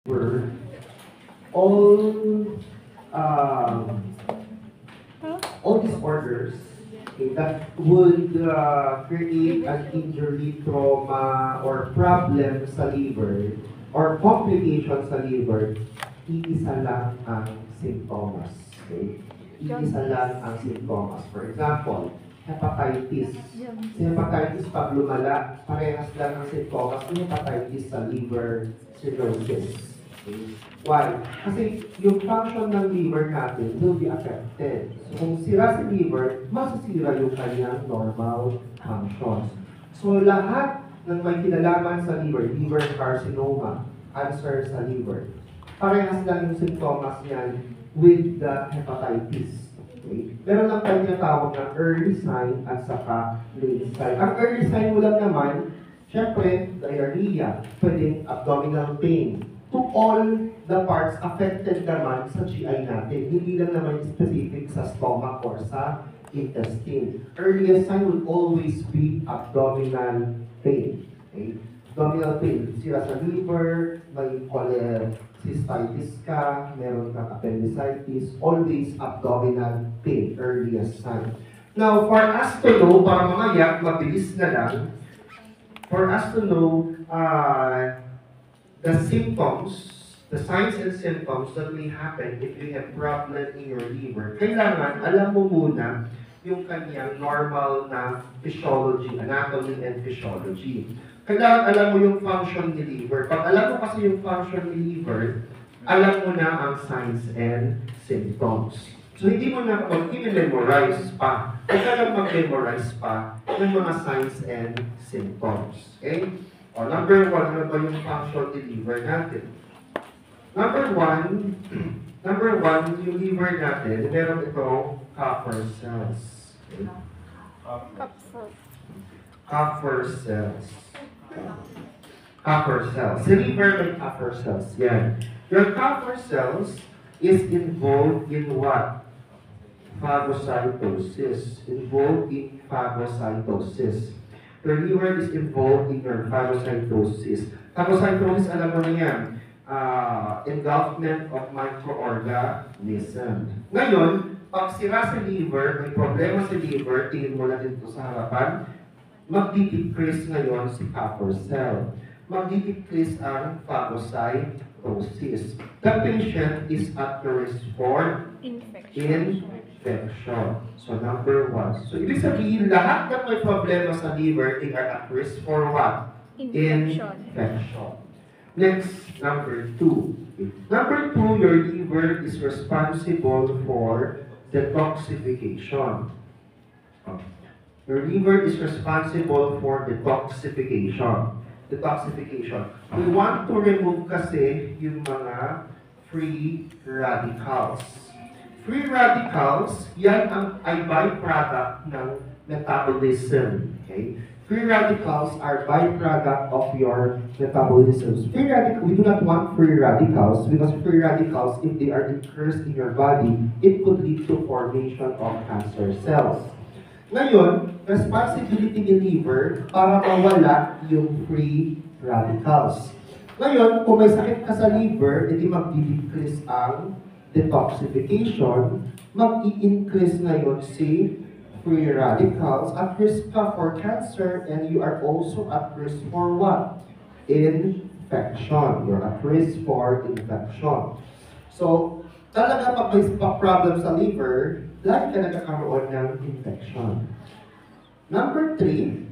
were all um, all disorders, okay, that would create an injury, trauma, or problem sa liver, or complication sa liver, iisa lang ang simptomas. Okay? Iisa lang ang simptomas. For example, hepatitis. Si hepatitis pag lumala, parehas lang ang simptomas ng hepatitis sa liver cirrhosis. Okay? Why? Kasi yung function ng liver natin will be affected. So kung sira si liver, masasira yung kanyang normal functions. So lahat ng may kinalaman sa liver carcinoma, cancer sa liver, parehas lang yung symptoms niyan with the hepatitis. Okay? Meron lang tayo tinatawag na early sign at saka late sign. Ang early sign mo lang naman, syempre, diarrhea, pwedeng abdominal pain. To all the parts affected naman sa GI natin. Hindi lang naman specific sa stomach or sa intestine. Earliest sign will always be abdominal pain. Okay? Abdominal pain, sira sa liver, may cholecystitis ka, meron kang appendicitis, always abdominal pain, earliest sign. Now, for us to know, para mamaya, mabilis na lang, for us to know the symptoms, the signs and symptoms that may happen if you have problem in your liver, kailangan alam mo muna yung kanyang normal na physiology, anatomy and physiology. Kailangan alam mo yung function ni liver. Pag alam mo kasi yung function ni liver, alam mo na ang signs and symptoms. So hindi mo na mag-memorize pa. Huwag ka lang mag-memorize pa ng mga signs and symptoms. Okay? O, number one, ano ba yung function ni liver natin? Number one, yung liver natin, meron itong Kupffer cells. Okay? Kupffer cells. Kupffer cells. Si liver may Kupffer cells. Yan. Your Kupffer cells is involved in what? Phagocytosis. Involved in phagocytosis. Your liver is involved in your phagocytosis. Phagocytosis, alam mo na yan. Engulfment of microorganism. Ngayon, pag sira sa liver, may problema sa liver, tingin mo na dito sa harapan, magdi-decrease ngayon si Kupffer cell. Magdi-decrease ang phagocytosis. The patient is at the risk for infection. So, number one. So, ibig sabihin, lahat ng may problema sa liver, they are at risk for what? Infection. Next, number two. Number two, your liver is responsible for detoxification. Your liver is responsible for detoxification. Detoxification. We want to remove kasi yung mga free radicals. Free radicals, yan ay byproduct ng metabolism. Okay? Free radicals are byproduct of your metabolism. We do not want free radicals because free radicals, if they are increased in your body, it could lead to formation of cancer cells. Ngayon, responsibility ni liver para mawala yung free radicals. Ngayon, kung may sakit ka sa liver, edi mag-decrease ang detoxification, mag-i-increase ngayon si free radicals, at risk ka for cancer, and you are also at risk for what? Infection. You're at risk for infection. So, talaga pag may problem sa liver, lagi ka nagkakaroon ng infection. Number three,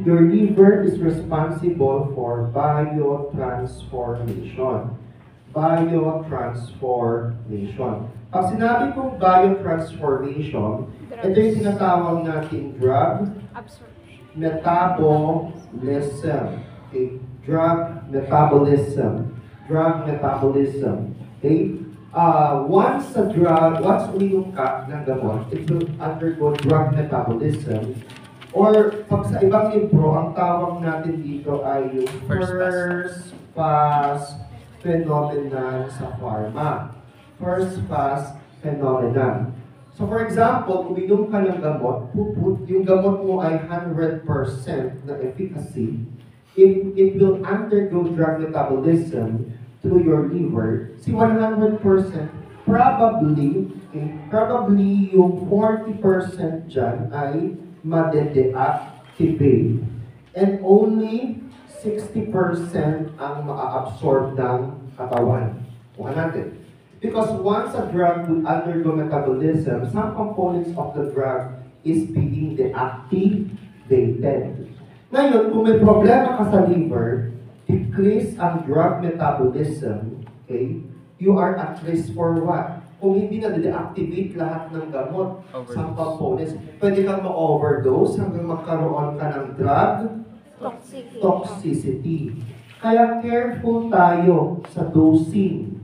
your liver is responsible for biotransformation. Biotransformation. Pag sinabi kong biotransformation, ito yung tinatawag natin drug metabolism. Okay? Drug metabolism. Okay? Once uminom ka ng gamot, it will undergo drug metabolism. Or, pag sa ibang libro, ang tawag natin dito ay yung first pass phenomenon sa pharma. First pass phenomenon. So for example, kung inom ka ng gamot, yung gamot mo ay 100% na efficacy, if it will undergo drug metabolism through your liver, see 100%, probably yung 40% dyan ay madedeactivate. And only 60% ang maa-absorb ng katawan. Kuha natin. Because once a drug will undergo metabolism, some components of the drug is being deactivated. Ngayon, kung may problema ka sa liver, decrease ang drug metabolism, okay, you are at risk for what? Kung hindi na de-activate lahat ng gamot sa components, pwede kang ma-overdose hanggang magkaroon ka ng drug toxicity. Kaya careful tayo sa dosing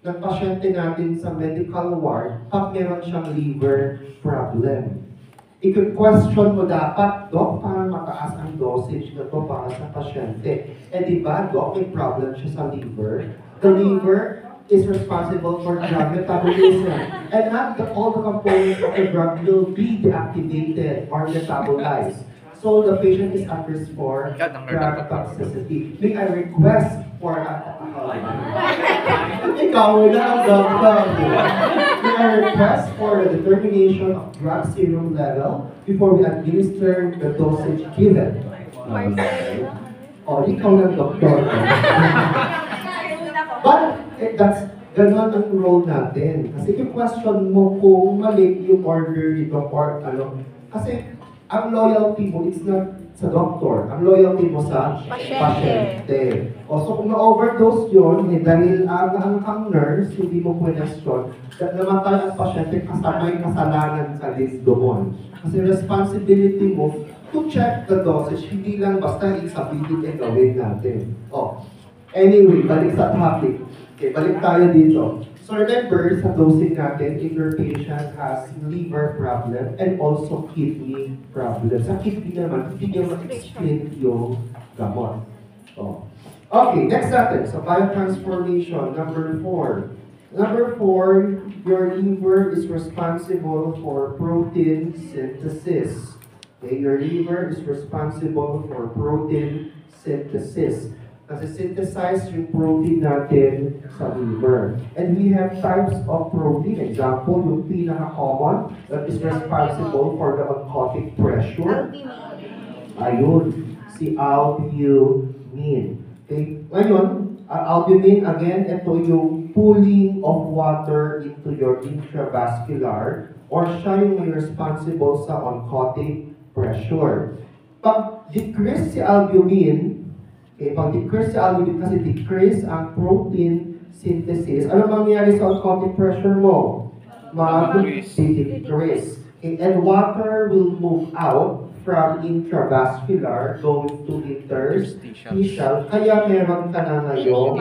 ng pasyente natin sa medical ward pag meron siyang liver problem. I-question mo dapat, Doc, parang mataas ang dosage na to para sa pasyente. Eh di ba, Doc, may problem siya sa liver? The liver is responsible for drug metabolism. And not all the components of the drug will be deactivated or metabolized. So the patient is at risk for drug toxicity. May I request for ikaw na ang doctor. May I request for the determination of drug serum level before we administer the dosage given. Ikaw na ang doktor. But that's ganon ang role natin. Kasi yung question mo kung mali yung order ni doctor, kasi ang loyalty mo, it's not sa doktor. Ang loyalty mo sa pasyente. So kung na-overdose yun, dahil ang nurse, hindi mo question, namatay ang pasyente, kasamay kasalanan sa list doon. Kasi responsibility mo to check the dosage, hindi lang basta isabihin e gawin natin. Anyway, balik sa topic. Okay, balik tayo dito. So remember, sa dosing natin, if your patient has liver problem and also kidney problem. Sa kidney naman, hindi niya ma-excrete yung gamot. Okay, next natin. So biotransformation, number 4. Number 4, your liver is responsible for protein synthesis. Okay, your liver is responsible for protein synthesis. Kasi synthesize yung protein natin sa liver. And we have types of protein. Example, yung pinaka-common that is responsible for the oncotic pressure. Ayun, si albumin. Okay? Ngayon, albumin, again, ito yung pooling of water into your intravascular or siya yung may responsible sa oncotic pressure. Pag decrease si albumin, pag decrease si albumin kasi decrease ang protein synthesis, ano mangyayari sa oncotic pressure mo? Mag-decrease. And water will move out from intravascular going to interstitial. Kaya meron ka na ngayong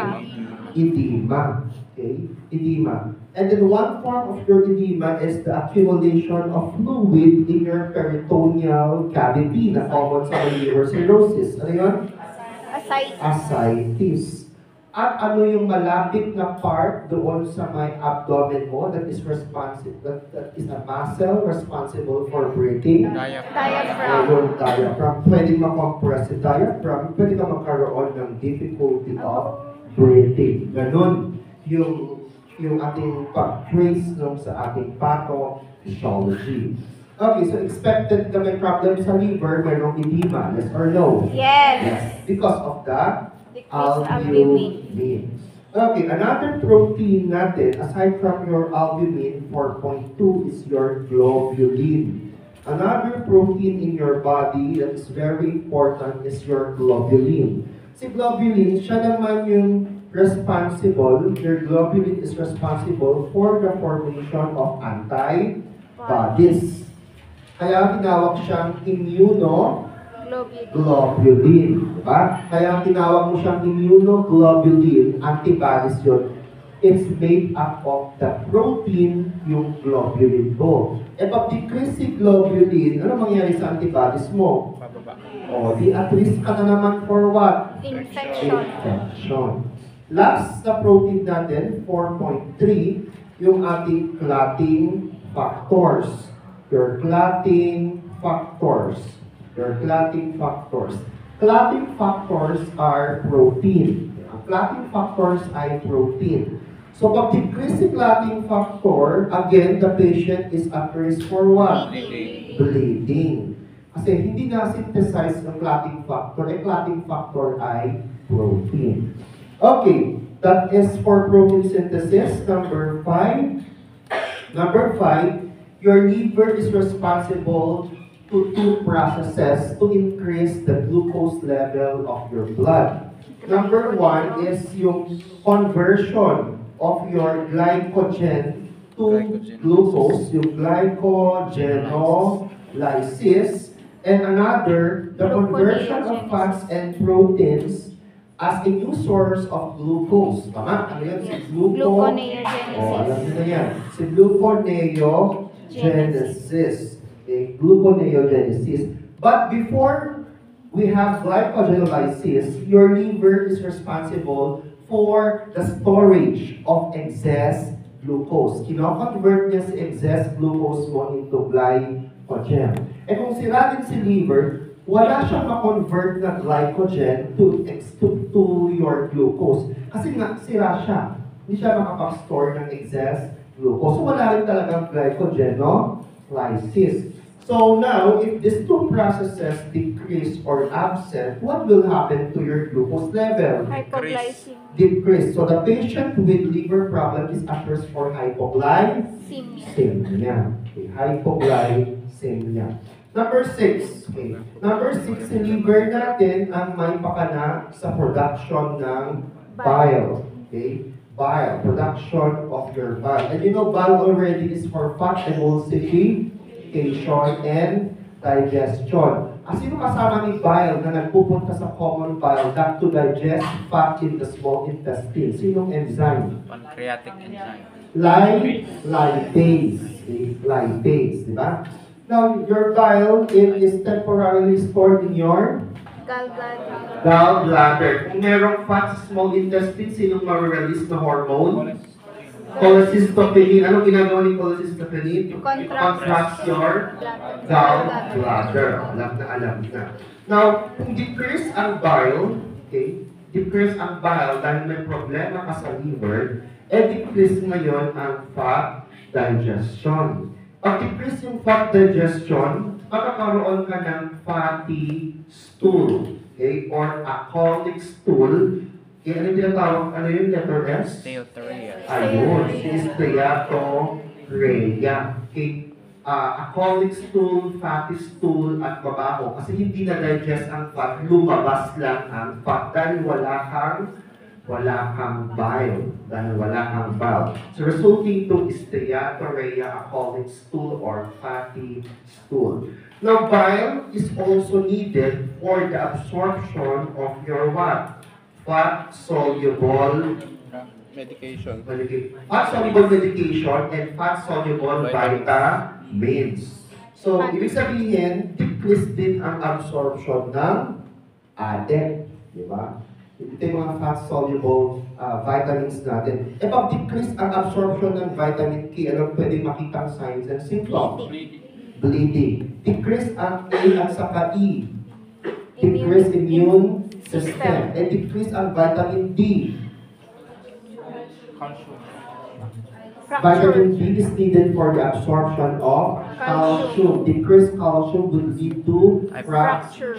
edema. Okay? Edema. And then one form of your edema is the accumulation of fluid in your peritoneal cavity na common sa liver cirrhosis. Ano yun? Ascites. At ano yung malapit na part doon sa may abdomen mo that is responsible, that is a muscle responsible for breathing? Diaphragm. Pwede makompress si diaphragm, pwede ka magkaroon ng difficulty of breathing. Ganon yung ating pag-trace sa ating pathophysiology. Okay, so expected na may problem sa liver, mayroong edema, yes or no? Yes. Because of the albumin. Okay, another protein natin, aside from your albumin, 4.2 is your globulin. Another protein in your body that is very important is your globulin. Si globulin, siya naman yung your globulin is responsible for the formation of antibodies. Kaya tinawag siyang immunoglobulin. Diba? Kaya tinawag mo siyang immunoglobulin, antibodies yun. It's made up of the protein, yung globulin mo. E pag decrease si globulin, ano mangyayari sa antibodies mo? Di at risk ka na naman for what? Infection. Last na protein natin, 4.3, yung ating clotting factors. Your clotting factors. clotting factors are protein. Ang clotting factors ay protein. So pag decrease the clotting factor, again, the patient is at risk for what? Bleeding. Kasi hindi na-synthesize ng clotting factor. Ang clotting factor ay protein. Okay, that is for protein synthesis. Number 5. Number 5, your liver is responsible to two processes to increase the glucose level of your blood. Number 1 is yung conversion of your glycogen to glucose, yung glycogenolysis, and another, the conversion of fats and proteins as a new source of glucose. Tama? Ano yan? Si Gluconeogenesis. alam niyo na yan. Si gluconeogenesis. Okay, gluconeogenesis. But before we have glycogenolysis, your liver is responsible for the storage of excess glucose. Kino-convert niya si excess glucose mo into glycogen. Eh kung sira din si liver, wala siyang ma-convert na glycogen to your glucose. Kasi nga, sira siya. Hindi siya makapag-store ng excess glucose. So wala rin talagang glycogenolysis. So now, if these two processes decrease or absent, what will happen to your glucose level? Hypoglycemia. Decrease. So the patient with liver problem is at risk for hypoglycemia. Okay, hypoglycemia. Number 6. Okay. Number 6, si liver natin ang may pakana sa production ng bile. Okay? Bile. Production of your bile. And you know, bile already is for fat emulsification and digestion. Sino kasama ni bile na nagpupunta sa common bile duct to digest fat in the small intestine? Sinong enzyme? Pancreatic enzyme. Lipase. Okay? Lipase, di ba? Now, your bile, it is temporarily stored in your Gallbladder. gallbladder. Kung merong fat sa small intestine, sinong ma-release na hormone? Cholecystokinin. Anong ginagawa ni cholecystokinin? It contracts your gallbladder. Alam na. Now, kung decrease ang bile, okay, decrease ang bile dahil may problema ka sa liver, decrease ngayon ang fat digestion. Pag decrease yung fat digestion, magkakaroon ka ng fatty stool, okay, or alcoholic stool. Okay, ano yung tinatawag? Ano yung letter S? Steatorrhea. Ayun, steatorrhea. Okay, alcoholic stool, fatty stool, at babaho. Kasi hindi na-digest ang fat, lumabas lang ang fat dahil wala kang bile. So resulting to steatorrhea, alcoholic stool, or fatty stool. Now, bile is also needed for the absorption of your what? Fat-soluble Medication. Fat-soluble medication and fat-soluble vitamins. So, ibig sabihin, decrease din ang absorption ng adet. Di ba? Ito yung mga fat-soluble vitamins natin. E pag decrease ang absorption ng vitamin K, ano pwedeng makita ang signs and symptoms? Bleeding. Decrease ang A at saka E. Decrease immune system. And decrease ang vitamin D. Vitamin D is needed for the absorption of calcium. Decreased calcium would lead to fracture.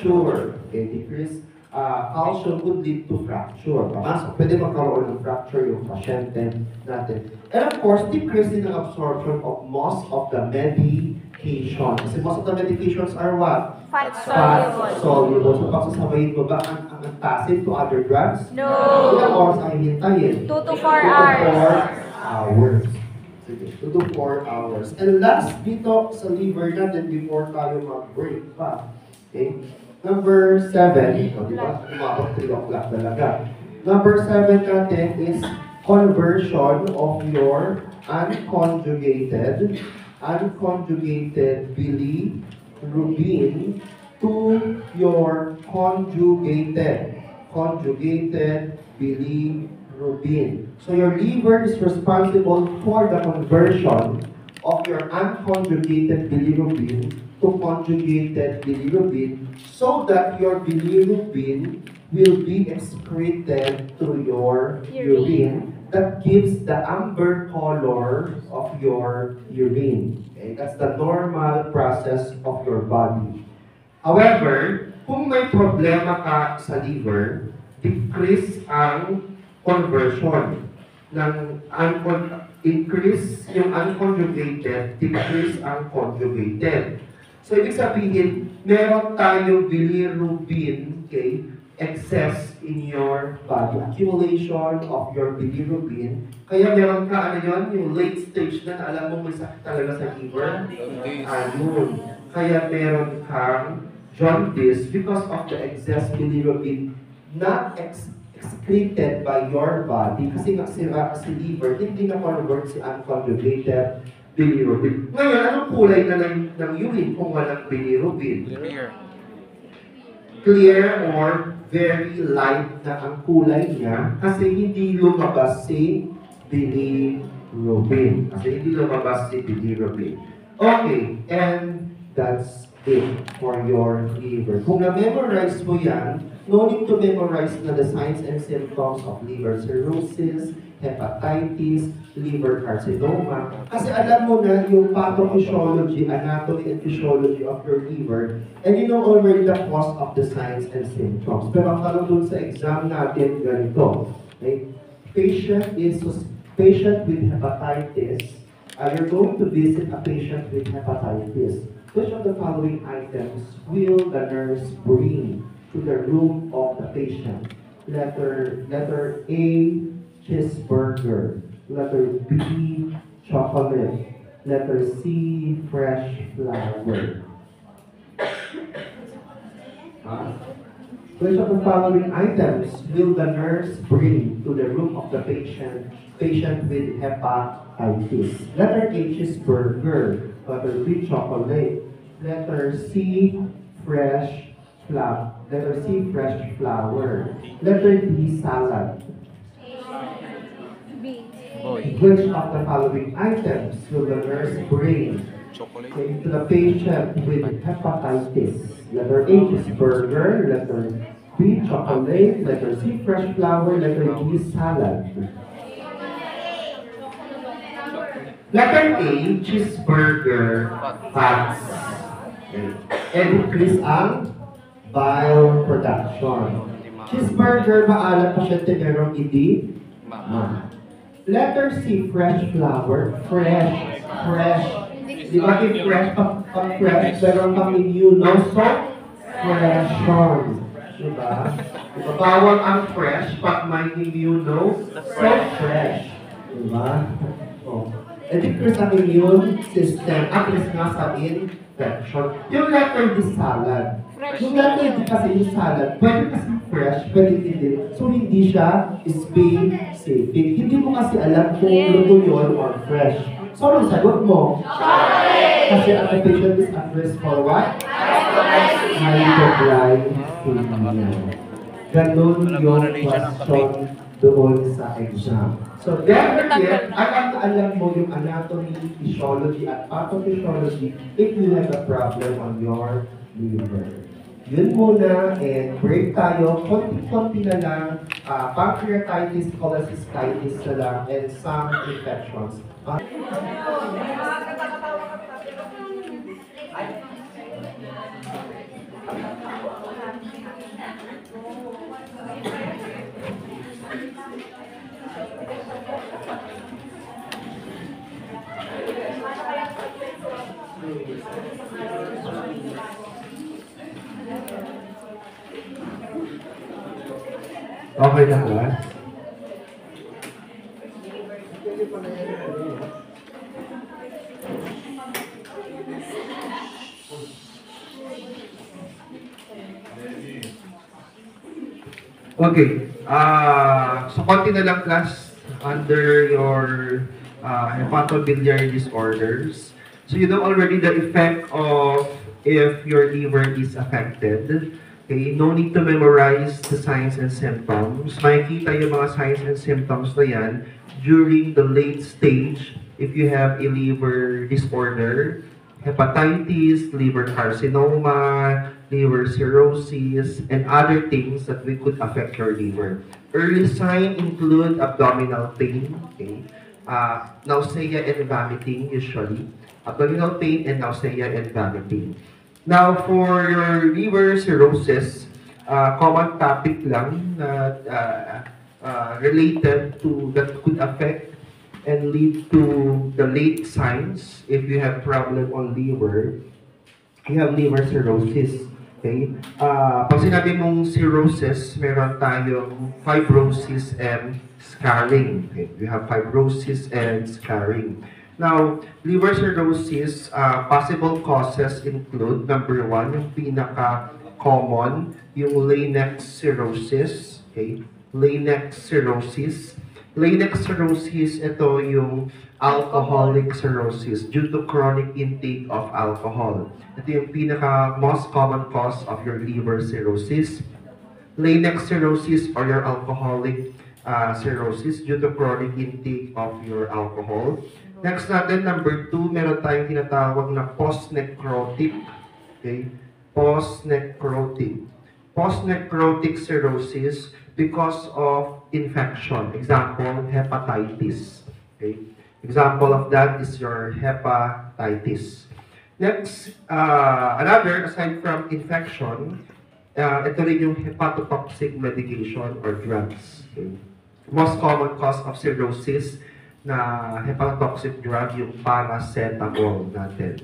Okay, decreased calcium would lead to fracture. So, pwede magkaroon ng fracture yung pasyente natin. And of course, decrease din ang absorption of most of the medication. Kasi most of the medications are what? Fat-soluble. So, pagsasabayin mo ba ang antacid to other drugs? No. Ilang oras ang hihintayin? 2 to 4 hours. 4 hours. Sige, 2 to 4 hours. And last dito sa liver natin before tayo mag-break pa. Okay? Number 7. Ito, di ba? Umabot 3 o'clock talaga. Number 7 natin is conversion of your unconjugated bilirubin to your conjugated bilirubin. So your liver is responsible for the conversion of your unconjugated bilirubin to conjugated bilirubin so that your bilirubin will be excreted through your urine. That gives the amber color of your urine. Okay? That's the normal process of your body. However, kung may problema ka sa liver, decrease ang conversion ng increase yung unconjugated, decrease ang conjugated. So, ibig sabihin, meron tayong bilirubin, okay, excess in your body, accumulation of your bilirubin. Kaya meron ka, ano yun, yung late stage na alam mo may sakit talaga sa liver. Ayun. Kaya meron kang jaundice because of the excess bilirubin not excreted by your body. Kasi nga si liver, hindi na convert si unconjugated bilirubin. Ngayon, anong kulay na ng urine kung walang bilirubin? Clear. Clear or very light na ang kulay niya kasi hindi lumabas si bilirubin. Okay, and that's it for your liver. Kung na-memorize mo yan, no need to memorize na the signs and symptoms of liver cirrhosis, hepatitis, liver carcinoma. Kasi alam mo na yung pathophysiology, anatomy and physiology of your liver, and you know already the cause of the signs and symptoms. Pero ang tanong dun sa exam natin, ganito. Okay? Patient with hepatitis, you're going to visit a patient with hepatitis. Which of the following items will the nurse bring to the room of the patient? Letter A, cheeseburger. Letter B, chocolate. Letter C, fresh flour. Which of the following items will the nurse bring to the room of the patient with hepatitis? Letter A, cheeseburger. Letter B, chocolate. Letter C, fresh flour. Letter C, fresh flour. Letter D, salad. B. Boy. Which of the following items will the nurse bring Chocolate. to the patient with hepatitis? Letter A, cheeseburger. Letter B, chocolate. Letter C, fresh flour. Letter D, salad. Letter A, cheeseburger, fats. And increase ang bile production. Cheeseburger, maalat pa siya merong idi. Letter C, fresh flour. Fresh. Di ba yung fresh, pag fresh, meron kang immunosuppression. Diba? Diba? Bawal ang fresh pag may immunosuppress. Diba? Oh. Decrease ang immune system. At least nga sa infection. Yung letter D, salad. Yung letter D kasi yung salad, pwede kasi fresh, pwede hindi. So hindi siya specific. Hindi mo kasi alam kung luto yun or fresh. So anong sagot mo? Kasi ang patient is at risk for what? Hypoglycemia. Ganun yung question doon sa exam. So, definitely, alam mo yung anatomy, physiology, at pathophysiology if you have a problem on your liver. Yun muna, and break tayo. Konti-konti na lang, pancreatitis, cholecystitis na lang, and some infections. Okay na ba? Okay. So, konti na lang class under your hepatobiliary disorders. So, you know already the effect of if your liver is affected. Okay, no need to memorize the signs and symptoms. Makikita yung mga signs and symptoms na yan during the late stage if you have a liver disorder. hepatitis, liver carcinoma, liver cirrhosis, and other things that we could affect your liver. Early signs include abdominal pain, okay? Nausea and vomiting usually. Abdominal pain and nausea and vomiting. Now, for your liver cirrhosis, common topic lang na related to that could affect and lead to the late signs if you have problem on liver, you have liver cirrhosis. Okay? Pag sinabi mong cirrhosis, meron tayong fibrosis and scarring. Okay? We have fibrosis and scarring. Now, liver cirrhosis, possible causes include, number one, yung pinaka-common, yung Leydig cirrhosis. Okay? Leydig cirrhosis. Leydig cirrhosis, ito yung alcoholic cirrhosis due to chronic intake of alcohol. Ito yung pinaka-most common cause of your liver cirrhosis. Leydig cirrhosis or your alcoholic cirrhosis due to chronic intake of your alcohol. Next natin, number 2, meron tayong tinatawag na post-necrotic. Okay? Post-necrotic. Post-necrotic cirrhosis because of infection. Example, hepatitis. Okay? Example of that is your hepatitis. Next, another, aside from infection, ito rin yung hepatotoxic medication or drugs. Okay? Most common cause of cirrhosis na hepatotoxic drug, yung paracetamol natin.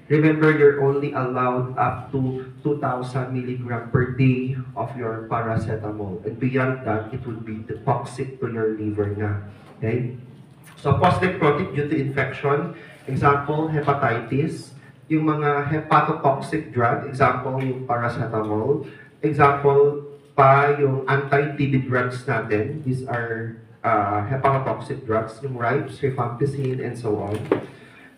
Remember, you're only allowed up to 2,000 milligram per day of your paracetamol. And beyond that, it would be toxic to your liver na. Okay? So, post-necrotic due to infection. Example, hepatitis. Yung mga hepatotoxic drug. Example, yung paracetamol. Example, pa yung anti-TB drugs natin. These are hepatotoxic drugs. Yung RIPES, rifampicin, and so on.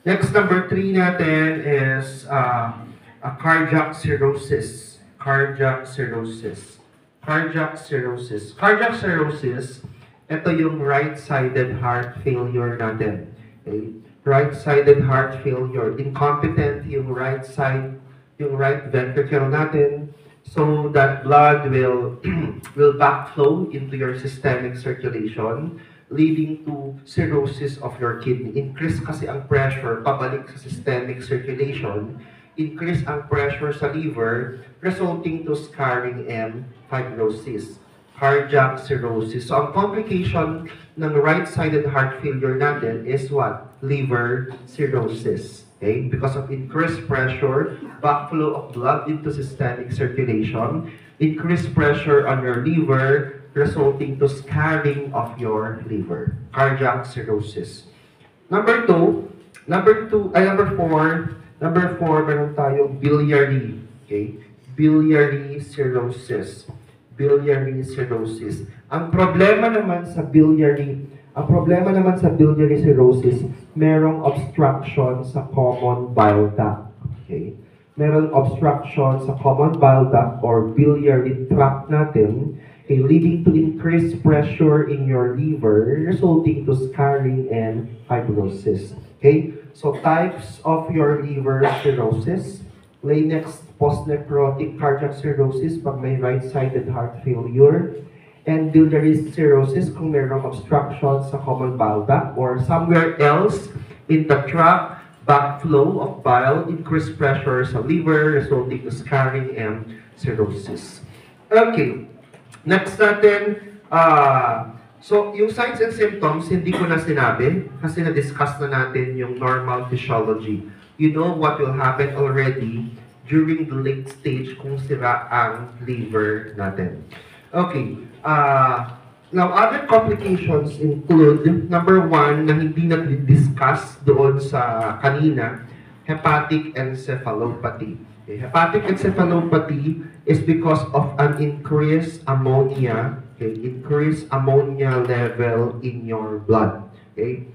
Next, number 3 natin is a cardiac cirrhosis. Cardiac cirrhosis. Cardiac cirrhosis. Cardiac cirrhosis, ito yung right-sided heart failure natin. Okay? Right-sided heart failure. Incompetent yung right side, yung right ventricle natin, so that blood will backflow into your systemic circulation, leading to cirrhosis of your kidney. Increase kasi ang pressure pabalik sa systemic circulation, increase ang pressure sa liver, resulting to scarring and fibrosis. Cardiac cirrhosis. So, ang complication ng right-sided heart failure natin is what? Liver cirrhosis. Okay? Because of increased pressure, backflow of blood into systemic circulation, increased pressure on your liver, resulting to scarring of your liver. Cardiac cirrhosis. Number 4, meron tayong biliary. Okay? Biliary cirrhosis. Biliary cirrhosis. Ang problema naman sa biliary cirrhosis, merong obstruction sa common bile duct. Okay? Merong obstruction sa common bile duct or biliary tract natin, okay, leading to increased pressure in your liver, resulting to scarring and fibrosis. Okay? So, types of your liver cirrhosis. Next, post-necrotic cardiac cirrhosis pag may right-sided heart failure. And biliary cirrhosis kung mayroong obstruction sa common bile duct or somewhere else in the tract, backflow of bile, increased pressure sa liver, resulting to scarring and cirrhosis. Okay. Next natin, so yung signs and symptoms, hindi ko na sinabi kasi na-discuss na natin yung normal physiology. You know what will happen already during the late stage kung sira ang liver natin. Okay. Now, other complications include, number 1, na hindi na-discuss doon sa kanina, hepatic encephalopathy. Okay. Hepatic encephalopathy is because of an increased ammonia, okay, increased ammonia level in your blood. Okay?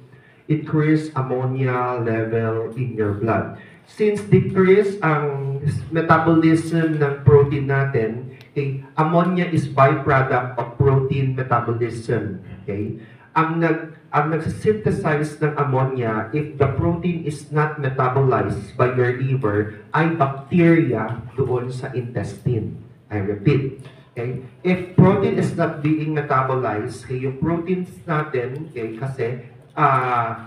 Increased ammonia level in your blood. Since decrease ang metabolism ng protein natin, okay, ammonia is byproduct of protein metabolism. Okay? ang nagsisynthesize ng ammonia, if the protein is not metabolized by your liver, ay bacteria doon sa intestine. I repeat. Okay? If protein is not being metabolized, okay, yung proteins natin, okay, kasi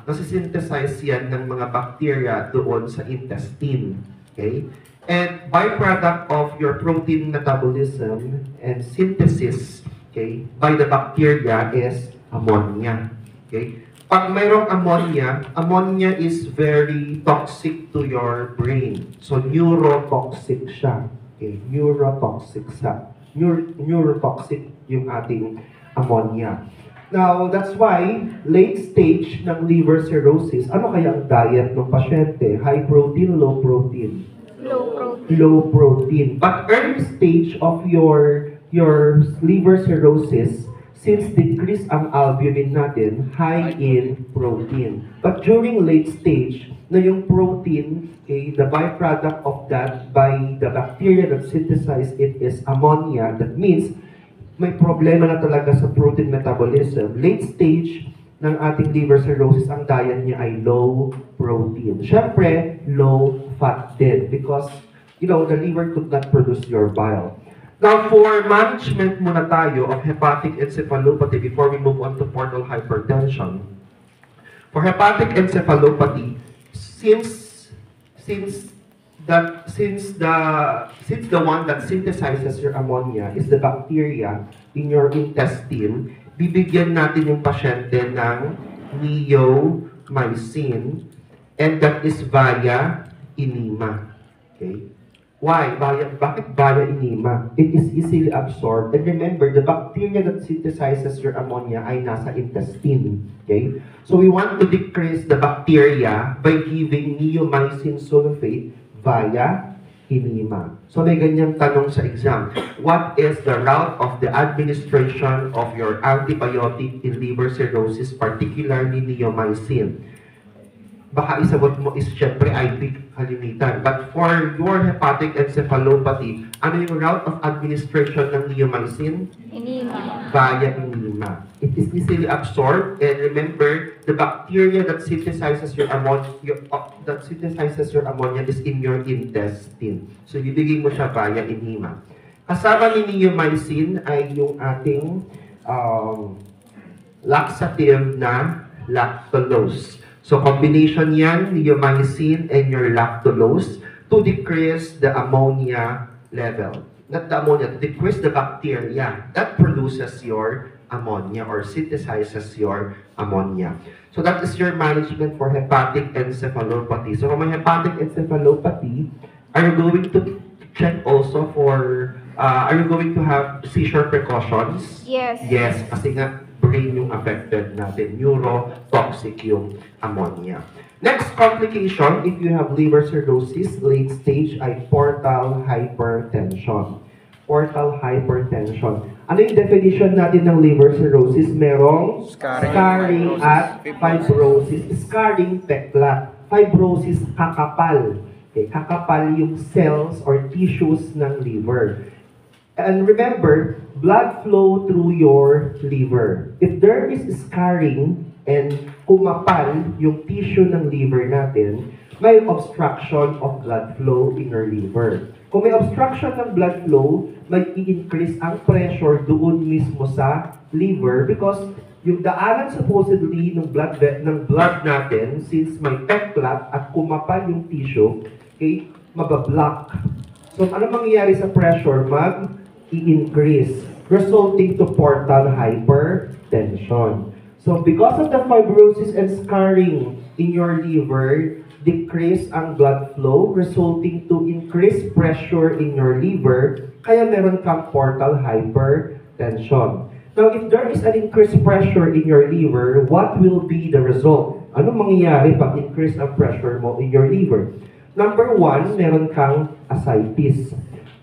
nasisynthesize yan ng mga bacteria doon sa intestine. Okay? And byproduct of your protein metabolism and synthesis, okay, by the bacteria is ammonia. Okay? Pag mayroong ammonia is very toxic to your brain. So neurotoxic siya. Okay? Neurotoxic siya. Neurotoxic yung ating ammonia. Now, that's why late stage ng liver cirrhosis, ano kaya ang diet ng pasyente? High protein, low protein? Low protein. Low protein. But early stage of your liver cirrhosis, since decrease ang albumin natin, high in protein. But during late stage, na yung protein, okay, the byproduct of that by the bacteria that synthesize it is ammonia. That means, may problema na talaga sa protein metabolism. Late stage ng ating liver cirrhosis, ang diet niya ay low protein. Siyempre, low fat din because, the liver could not produce your bile. Now, for management muna tayo of hepatic encephalopathy before we move on to portal hypertension. For hepatic encephalopathy, since the one that synthesizes your ammonia is the bacteria in your intestine, bibigyan natin yung pasyente ng neomycin, and that is via enema. Okay? Why? Bakit via enema? It is easily absorbed. And remember, the bacteria that synthesizes your ammonia ay nasa intestine. Okay? So we want to decrease the bacteria by giving neomycin sulfate via enema. So may ganyang tanong sa exam. What is the route of the administration of your antibiotic in liver cirrhosis, particularly neomycin? Baka isagot mo is syempre IV kalimitan. But for your hepatic encephalopathy, ano yung route of administration ng neomycin? Enema. Via enema. It is easily absorbed, and remember, the bacteria that synthesizes your ammonia is in your intestine. So ibigay mo siya via enema. Kasama ni neomycin ay yung ating laxative na lactulose. So combination yan, neomycin and your lactulose to decrease the ammonia level. Not the ammonia, to decrease the bacteria that produces your ammonia or synthesizes your ammonia. So that is your management for hepatic encephalopathy. So kung may hepatic encephalopathy, are you going to check also for, are you going to have seizure precautions? Yes. Yes, kasi nga brain yung affected natin, neurotoxic yung ammonia. Next complication, if you have liver cirrhosis, late stage ay portal hypertension. Portal hypertension. Ano yung definition natin ng liver cirrhosis? Merong scarring at fibrosis. Scarring, peklat. Fibrosis, kakapal. Okay, kakapal yung cells or tissues ng liver. And remember, blood flow through your liver. If there is scarring and kumapal yung tissue ng liver natin, may obstruction of blood flow in your liver. Kung may obstruction ng blood flow, may i-increase ang pressure doon mismo sa liver because yung daanan supposedly ng blood natin, since may peklat at kumapal yung tissue, okay, mabablock. So ano mangyayari sa pressure? Mag-i-increase, resulting to portal hypertension. So because of the fibrosis and scarring in your liver, decrease ang blood flow, resulting to increased pressure in your liver, kaya meron kang portal hypertension. Now, if there is an increased pressure in your liver, what will be the result? Ano mangyayari pag increase ang pressure mo in your liver? Number one, meron kang ascites.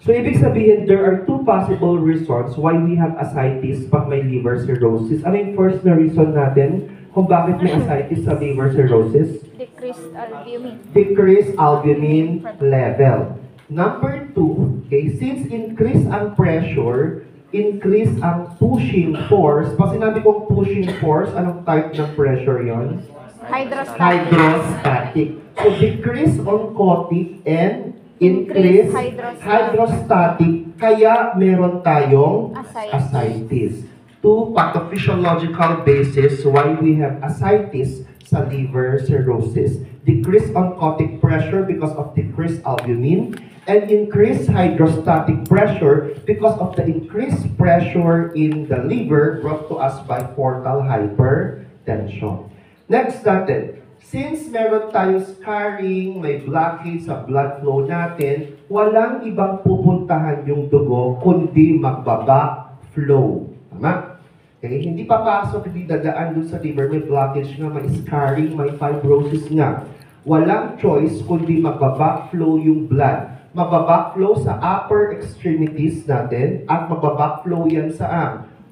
So, ibig sabihin, there are two possible reasons why we have ascites pag may liver cirrhosis. Ano yung first na reason natin kung bakit may ascites sa liver cirrhosis? Decreased albumin. Decreased albumin level. Number two, okay, since increase ang pressure, increase ang pushing force. Pag sinabi kong pushing force, anong type ng pressure yon? Hydrostatic. Hydrostatic. So decrease oncotic and increase Increase hydrostatic. Kaya meron tayong Ascites. ascites. Two pathophysiological basis why we have ascites sa liver cirrhosis. Decreased oncotic pressure because of decreased albumin and increased hydrostatic pressure because of the increased pressure in the liver brought to us by portal hypertension. Next natin, since meron tayong scarring, may blockage sa blood flow natin, walang ibang pupuntahan yung dugo kundi magbaba flow. Tama? Okay? Hindi papasok, hindi dadaan dun sa liver, may blockage nga, may scarring, may fibrosis nga. Walang choice kundi magbaba flow yung blood. Magbaba flow sa upper extremities natin at magbaba flow yan sa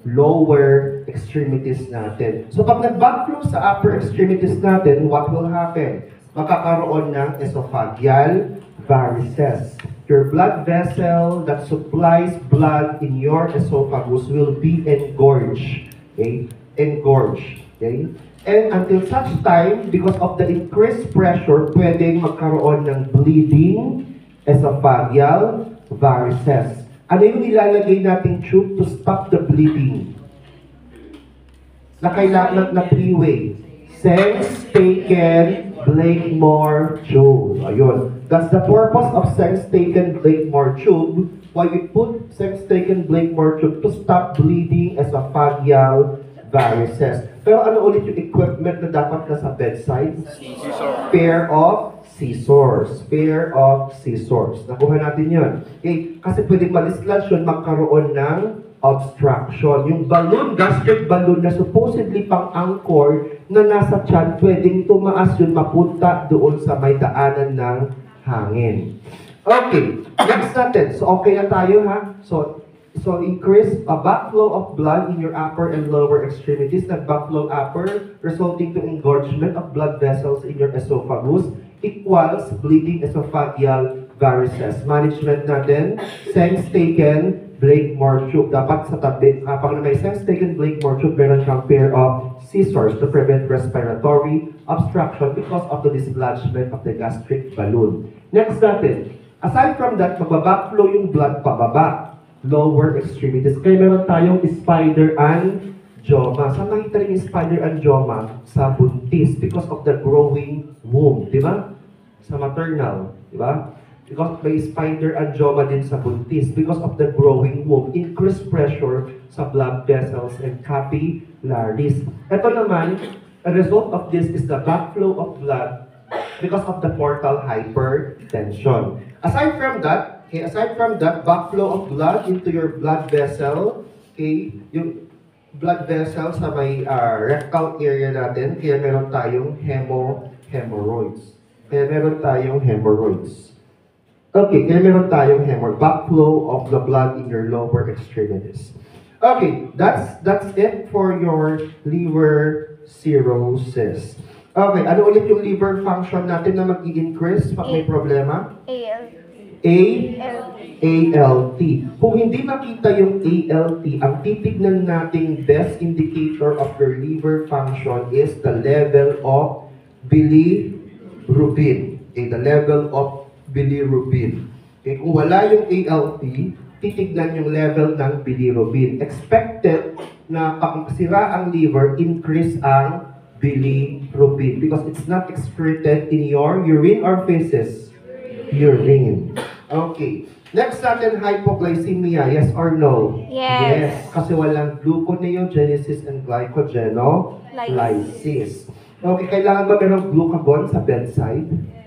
lower extremities natin. So pag nag-backflow sa upper extremities natin, what will happen? Magkakaroon ng esophageal varices. Your blood vessel that supplies blood in your esophagus will be engorged. Okay? Engorged. Okay? And until such time, because of the increased pressure, pwedeng magkaroon ng bleeding esophageal varices. Ano yung nilalagay nating tube to stop the bleeding? Na kailangan na three-way. Sense-taken Blakemore tube. Ayun. That's the purpose of sense-taken Blakemore tube. Why we put sense-taken Blakemore tube to stop bleeding esophageal varices. Pero ano ulit yung equipment na dapat na sa bedside? Pair of scissors. Pair of scissors. Nakuha natin yun. Okay? Kasi pwedeng malisludge yun, magkaroon ng obstruction. Yung balloon, gastric balloon na supposedly pang-anchor na nasa tiyan, pwedeng tumaas yun, mapunta doon sa may daanan ng hangin. Okay. Next natin. So, okay na tayo, ha? So increase a backflow of blood in your upper and lower extremities. Nag-backflow upper, resulting to engorgement of blood vessels in your esophagus, equals bleeding esophageal varices. Management natin, sense-taken Blakemore tube. Dapat sa tabi, pag may sense-taken Blakemore tube, meron kang pair of scissors to prevent respiratory obstruction because of the dislodgement of the gastric balloon. Next natin, aside from that, magbabackflow yung blood pababa. Lower extremities. Kaya meron tayong spider angioma. Saan nakita rin yung spider angioma? Sa buntis because of the growing womb. Di ba? Sa maternal. Di ba? Because may spider angioma din sa buntis because of the growing womb. Increased pressure sa blood vessels and capillaries. Ito naman, a result of this is the backflow of blood because of the portal hypertension. Aside from that, backflow of blood into your blood vessel, okay, yung blood vessel sa may rectal area natin, kaya meron tayong hemorrhoids. Okay, kaya meron tayong backflow of the blood in your lower extremities. Okay, that's it for your liver cirrhosis. Okay, ano ulit yung liver function natin na mag-i-increase pag may problema? ALT. Kung hindi makita yung ALT, ang titignan nating best indicator of your liver function is the level of bilirubin. Okay, the level of bilirubin. Okay, kung wala yung ALT, titignan yung level ng bilirubin. Expected na pag sira ang liver, increase ang bilirubin because it's not excreted in your urine or feces. Urine. Okay. Next natin, hypoglycemia. Yes or no? Yes. Kasi walang gluconeogenesis and glycogenolysis. Okay, kailangan ba merong glucagon sa bedside?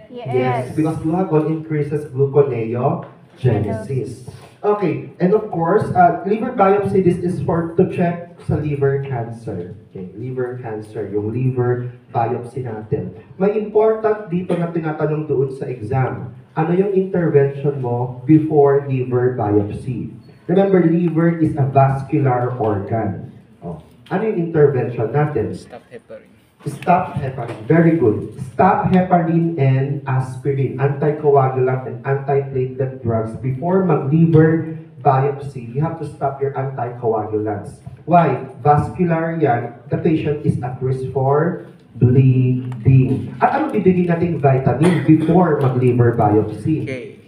Yes. Because glucagon increases gluconeogenesis. Okay, and of course, liver biopsy, this is to check sa liver cancer. Okay, liver cancer, yung liver biopsy natin. May important dito na tinatanong doon sa exam. Ano yung intervention mo before liver biopsy? Remember, liver is a vascular organ. Oh. Ano yung intervention natin? Stop heparin. Stop heparin. Very good. Stop heparin and aspirin, anticoagulant and antiplatelet drugs before mag-liver biopsy, you have to stop your anticoagulants. Why? Vascular yan, the patient is at risk for bleeding. At ano bibigyan natin vitamin before mag-liver biopsy? K.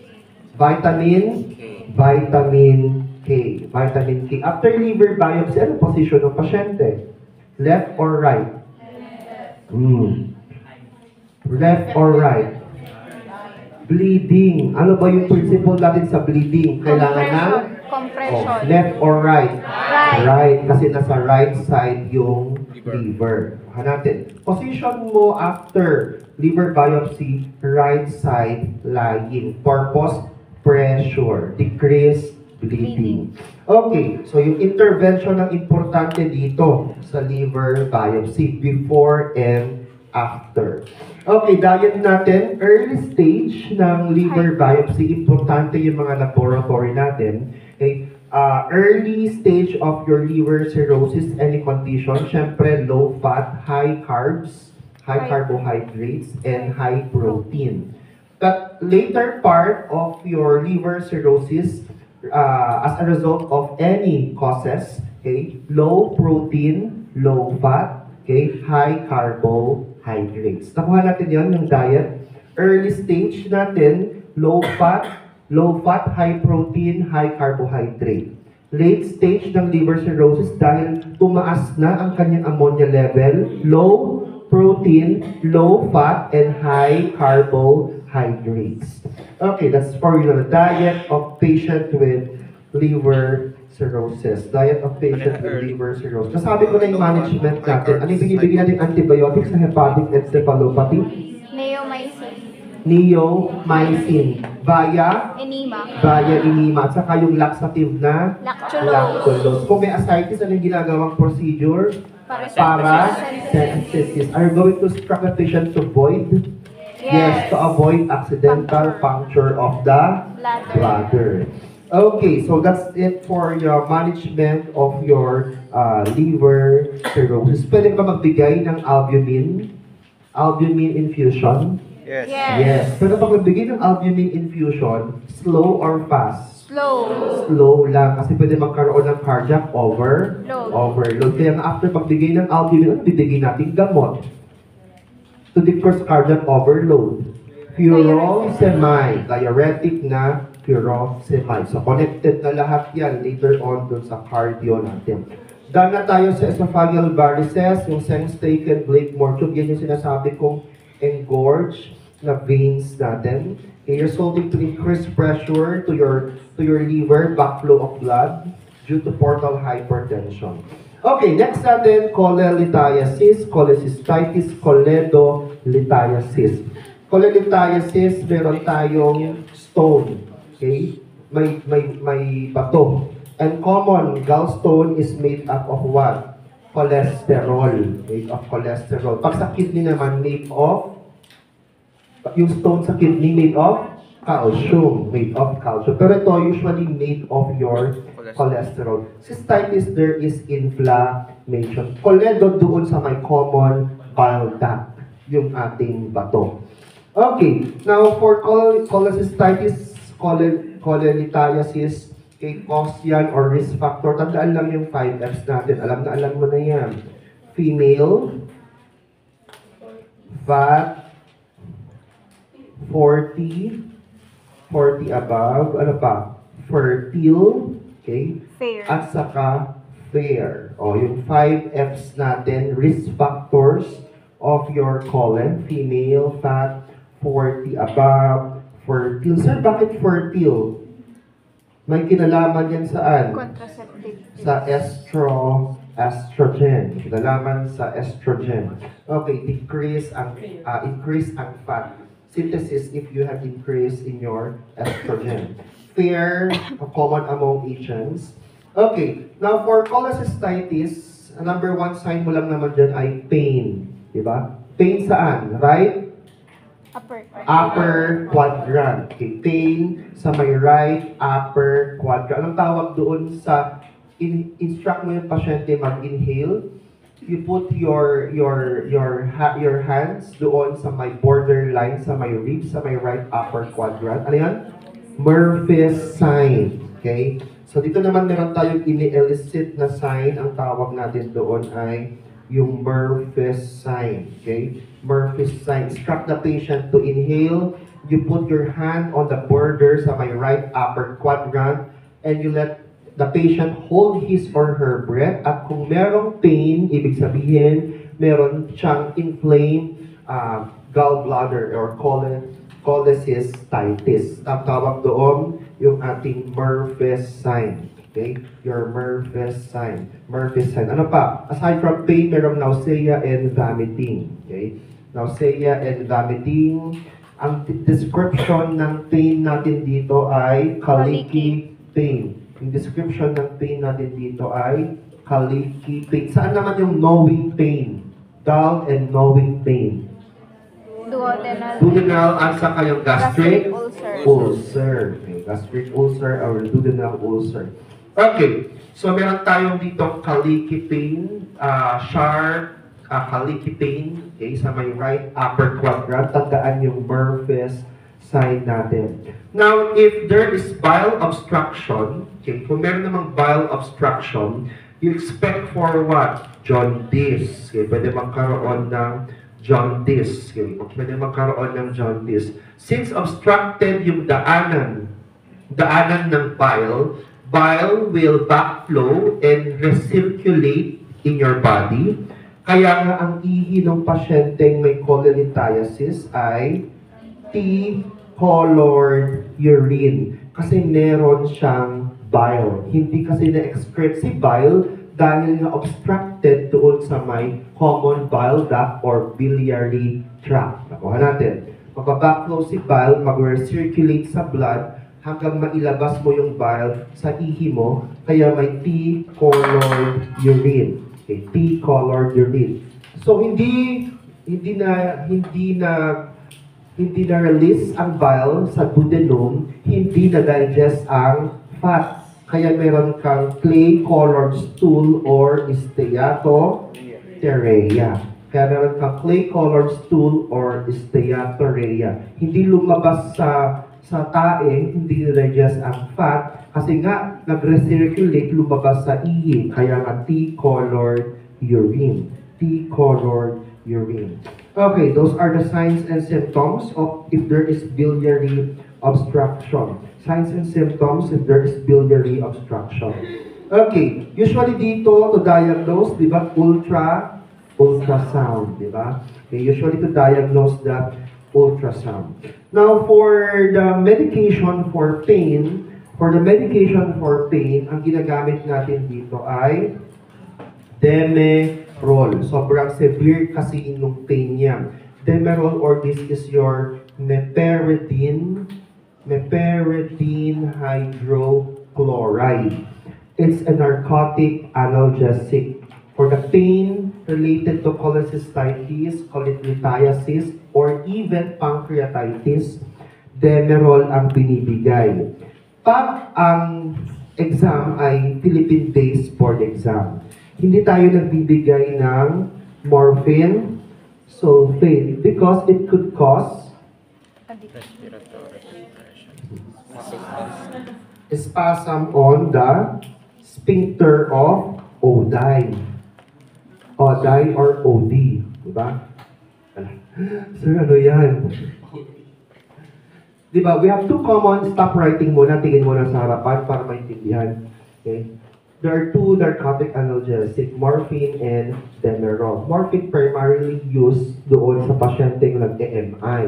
Vitamin K. Vitamin K. Vitamin K. After liver biopsy, ano position ng pasyente? Left or right? Left or right? Bleeding. Ano ba yung principle natin sa bleeding? Kailangan ng Compression. left or right? Right. Right. Kasi nasa right side yung liver. Hanapin. Position mo after liver biopsy, right side lying. Purpose, pressure. Decrease bleeding. Okay, so yung intervention ang importante dito sa liver biopsy, before and after. Okay, diet natin, early stage ng liver biopsy, importante yung mga laboratory natin. Okay, early stage of your liver cirrhosis, any condition, syempre low fat, high carbs, high carbohydrates, and high protein. But later part of your liver cirrhosis, as a result of any causes, okay, low protein, low fat, okay, high carbohydrates. Nakuha natin yon yung diet. Early stage natin, low fat, high protein, high carbohydrate. Late stage ng liver cirrhosis dahil tumaas na ang kanyang ammonia level, low protein, low fat, and high carbohydrates. Okay, that's for your diet of patient with liver cirrhosis. Diet of patient with liver cirrhosis. Nasabi ko na yung management natin. Ano yung binibigyan natin antibiotics sa hepatic encephalopathy? Neomycin. Neomycin. Via Enema. At saka yung laxative na lactulose. Kung may ascites, anong ginagawang procedure? Paracentesis. Are you going to instruct the patient to void? Yes, to avoid accidental puncture of the bladder. Okay, so that's it for your management of your liver cirrhosis. Pwede ka magbigay ng albumin infusion? Yes. Yes. Pwede ka magbigay ng albumin infusion, slow or fast? Slow. Lang, kasi pwede magkaroon ng cardiac overload. Kaya nga after magbigay ng albumin, ano bibigay natin? Gamot. To decrease cardiac overload. Furosemide, diuretic na furosemide. So connected na lahat yan later on dun sa cardio natin. Done na tayo sa esophageal varices, yung Sengstaken Blakemore tube. Yan yung sinasabi kong engorge na veins natin. Okay, resulting to increased pressure to your liver, backflow of blood due to portal hypertension. Okay, next natin, cholelithiasis, cholecystitis, choledolithiasis. Cholelithiasis, meron tayong stone. Okay? May bato. And common gallstone is made up of what? Cholesterol. Made of cholesterol. Pag sa kidney naman, made of, yung stone sa kidney made of calcium. Pero ito usually made of your cholesterol. Cystitis, there is inflammation. Choledo doon sa may common bile duct, yung ating bato. Okay, now for cholecystitis, cholelithiasis, cause yan or risk factor, tandaan lang yung 5 F's natin. Alam mo na yan. Female, fat, 40 above, ano pa? Fertile, okay? Fair. At saka fair. O, yung 5 F's natin, risk factors of your colon, female, fat, 40 above, fertile. Sir, bakit fertile? May kinalaman yan saan? Contraceptive. Sa estrogen. Kinalaman sa estrogen. Okay, increase ang fat synthesis if you have increase in your estrogen. Fair, common among Asians. Okay, now for cholecystitis, number 1 sign mo lang naman dyan ay pain. Diba? Pain saan? Right? Upper quadrant. Okay, pain sa may right upper quadrant. Anong tawag doon sa instruct mo yung pasyente mag-inhale? You put your hands doon sa may borderline, sa may ribs, sa may right upper quadrant. Ano yan? Murphy's sign. Okay? So dito naman meron tayong ini-elicit na sign. Ang tawag natin doon ay yung Murphy's sign. Okay? Murphy's sign. Instruct the patient to inhale. You put your hand on the border sa may right upper quadrant and you let the patient hold his or her breath. At kung merong pain, ibig sabihin, meron siyang inflamed gallbladder or cholecystitis. Ang tawag doon, yung ating Murphy's sign. Okay? Your Murphy's sign. Murphy's sign. Ano pa? Aside from pain, merong nausea and vomiting. Okay? Nausea and vomiting. Ang description ng pain natin dito ay colicky pain. Yung description ng pain natin dito ay colicky pain. Saan naman yung knowing pain? Dull and knowing pain. Duodenal. Duodenal at saka yung gastric ulcer. ulcer. Okay, gastric ulcer or duodenal ulcer. Okay, so meron tayong dito colicky pain, sharp colicky pain, okay, sa may right upper quadrant. Tandaan yung Murphy's sign natin. Now, if there is bile obstruction, okay, kung meron namang bile obstruction, you expect for what? Jaundice. Okay, pwede magkaroon ng jaundice. Okay, pwede magkaroon ng jaundice. Since obstructed yung daanan ng bile, bile will backflow and recirculate in your body. Kaya nga ang ihi ng pasyenteng may cholelithiasis ay tea-colored urine. Kasi meron siyang bile. Hindi kasi na-excrete si bile dahil nga obstructed doon sa may common bile duct or biliary tract. Nakuha natin. Magbabackflow si bile, mag-recirculate sa blood hanggang mailabas mo yung bile sa ihi mo. Kaya may tea-colored urine. Okay, tea-colored urine. So hindi na release ang bile sa duodenum, hindi na digest ang fat. Kaya meron kang clay-colored stool or steatorea. Kaya meron kang clay-colored stool or steatorea. Hindi lumabas sa tae, hindi na-digest ang fat, kasi nga, nag-recirculate, lumabas sa ihi, kaya nga tea-colored urine. Tea-colored urine. Okay, those are the signs and symptoms of if there is biliary obstruction. Signs and symptoms if there is biliary obstruction. Okay, usually dito, to diagnose, di ba, ultrasound, di ba? Okay, usually to diagnose the ultrasound. Now, for the medication for pain, ang ginagamit natin dito ay Demerol. Sobrang severe kasi yung pain niya. Demerol, or this is your meperidine hydrochloride. It's a narcotic analgesic. For the pain related to cholecystitis, cholelithiasis, or even pancreatitis, Demerol ang binibigay. Pag ang exam ay Philippine-based board exam, hindi tayo nagbibigay ng morphine, sulfate, because it could cause Respiratory depression. spasm on the sphincter of Oddi. Oddi or OD. Diba? Sir, ano yan? Diba? We have two common, stop writing muna, tingin muna sa harapan para maintindihan. Okay? There are two narcotic analgesic, morphine and Demerol. Morphine primarily used doon sa pasyenteng nag-MI.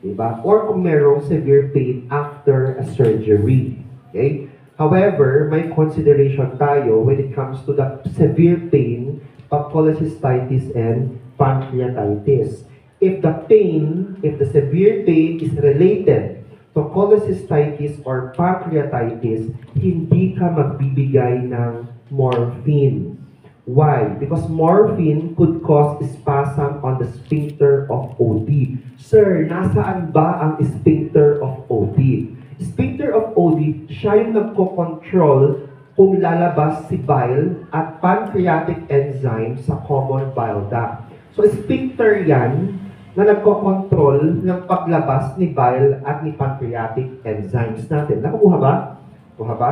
Diba? Or kung merong severe pain after a surgery. Okay? However, may consideration tayo when it comes to the severe pain of cholecystitis and pancreatitis. If the severe pain is related to cholecystitis or pancreatitis, hindi ka magbibigay ng morphine. Why? Because morphine could cause spasm on the sphincter of OD. Sir, nasaan ba ang sphincter of OD? Sphincter of OD, siya yung nagko-control kung lalabas si bile at pancreatic enzyme sa common bile duct. So, sphincter yan na nagko-control ng paglabas ni bile at ni pancreatic enzymes natin. Nakuha ba? Nakuha ba?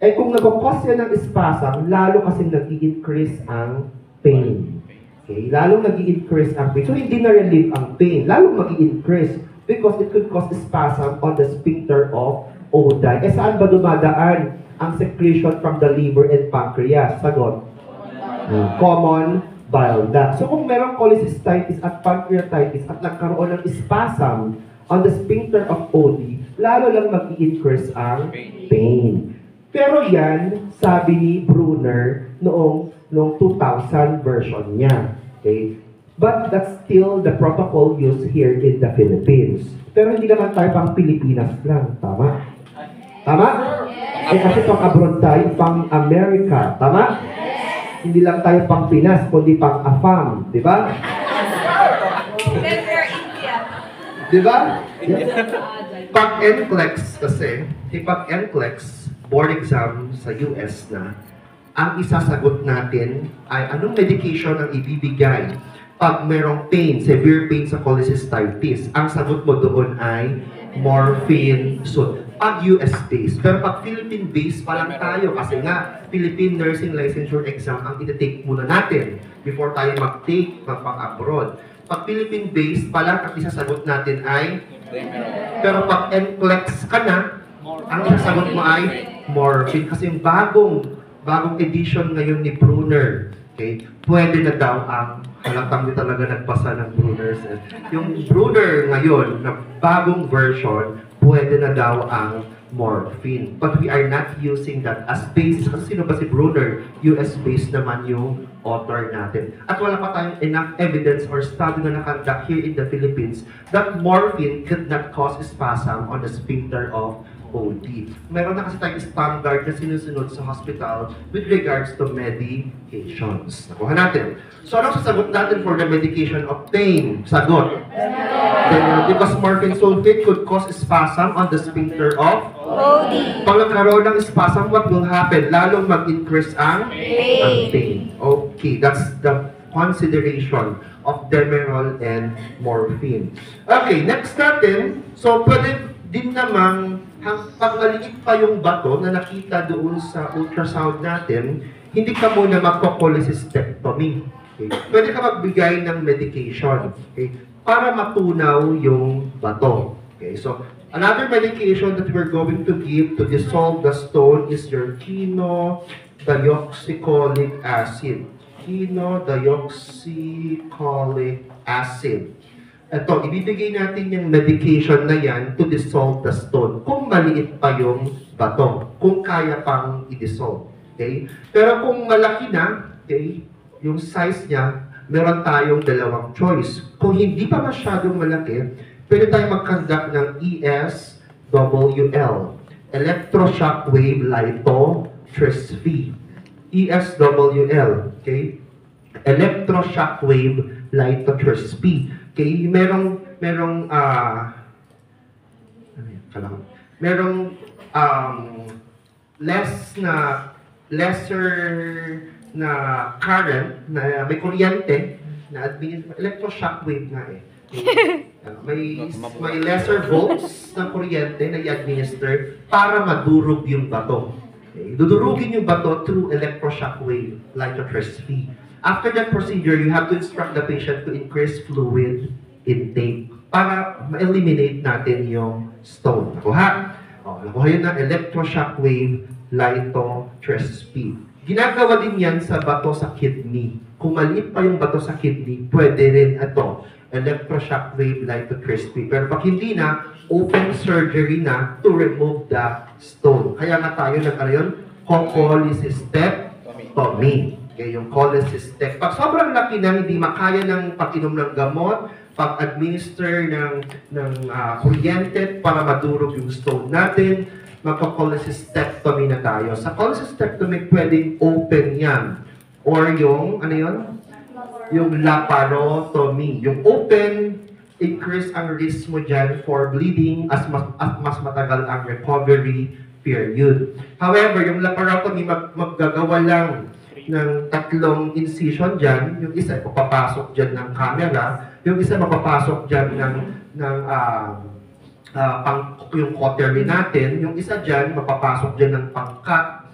Eh kung nagkakos yan ng spasm, lalo kasing nag-i-increase ang pain. Okay? Lalong nag-i-increase ang pain. So hindi na-relieve ang pain. Lalong mag-i-increase because it could cause spasm on the sphincter of Oddi. Eh saan ba dumadaan ang secretion from the liver and pancreas? Sagot. Common bile duct. So kung merong cholecystitis at pancreatitis at nagkaroon ng spasm on the sphincter of Oddi, lalo lang mag-i-increase ang pain. Pero yan, sabi ni Brunner noong 2000 version niya. Okay? But that's still the protocol used here in the Philippines. Pero hindi naman tayo pang Pilipinas lang. Tama? Tama? Eh kasi pang abroad tayo, pang Amerika. Tama? Hindi lang tayo pang Pinas, kundi pang AFAM. Di ba? Di ba? Pag NCLEX kasi, pag NCLEX, board exam sa US na, ang isasagot natin ay anong medication ang ibibigay pag merong pain, severe pain sa cholecystitis. Ang sagot mo doon ay morphine. So, pag US-based. Pero pag Philippine-based pa lang tayo kasi nga, Philippine Nursing Licensure Exam ang iti-take muna natin before tayo mag-take pang-abroad. Pag Philippine-based pa lang, ang isasagot natin ay pero pag NCLEX ka na, ang isasagot mo ay morphine. Kasi yung bagong edition ngayon ni Brunner, okay, pwede na daw ang halatang di talaga nagpasa ng Brunner. Yung Brunner ngayon, na bagong version, pwede na daw ang morphine. But we are not using that as basis. Kasi sino ba si Brunner? US-based naman yung author natin. At wala pa tayong enough evidence or study na nakonduct here in the Philippines that morphine could not cause spasm on the sphincter of OD. Meron na kasi tayong standard na sinusunod sa hospital with regards to medications. Nakuha natin. So, anong sasagot natin for the medication of pain? Sagot. Because morphine sulfate could cause spasm on the sphincter of OD. Pag nagkaroon ng spasm, what will happen? Lalong mag-increase ang pain. Okay, that's the consideration of Demerol and morphine. Okay, next natin. So, pwede din namang pag maliit pa yung bato na nakita doon sa ultrasound natin, hindi ka muna magpo-cholecystectomy. Okay? Pwede ka magbigay ng medication, okay, para matunaw yung bato. Okay? So, another medication that we're going to give to dissolve the stone is your chenodeoxycholic acid. Chenodeoxycholic acid. Ito, ibibigay natin yung medication na yan to dissolve the stone. Kung maliit pa yung bato, kung kaya pang i-dissolve. Okay? Pero kung malaki na, okay, yung size niya, meron tayong dalawang choice. Kung hindi pa masyadong malaki, pwede tayong mag-conduct ng ESWL, Electroshock-Wave Lithotripsy. ESWL, okay? Electroshock-Wave Lithotripsy. Okay, merong lesser na current na may kuryente na electroshock wave nga eh. May lesser volts ng kuryente na i-administer para madurog yung bato. Okay? Dudurugin yung bato through electroshock wave lithotripsy. After that procedure, you have to instruct the patient to increase fluid intake para ma-eliminate natin yung stone. Nakuha? Nakuha yun na electroshock wave lithotripsy. Ginagawa din yan sa bato sa kidney. Kung maliit pa yung bato sa kidney, pwede rin ito, electroshock wave lithotripsy. Pero pag hindi na, open surgery na to remove the stone. Kaya nga tayo cholecystectomy. Okay, yung cholecystectomy. Pag sobrang laki na, hindi makaya ng pag-inom ng gamot, pag-administer ng kuryente para madurog yung stone natin, magka-cholecystectomy na tayo. Sa cholecystectomy, pwedeng open yan. Or yung, ano yun? Yung laparotomy. Yung open, increase ang risk mo dyan for bleeding at mas matagal ang recovery period. However, yung laparotomy, maggagawa lang ng 3 incision dyan. Yung isa, papapasok dyan ng camera. Yung isa, mapapasok dyan yung cautery natin. Yung isa dyan, mapapasok dyan ng pangkat.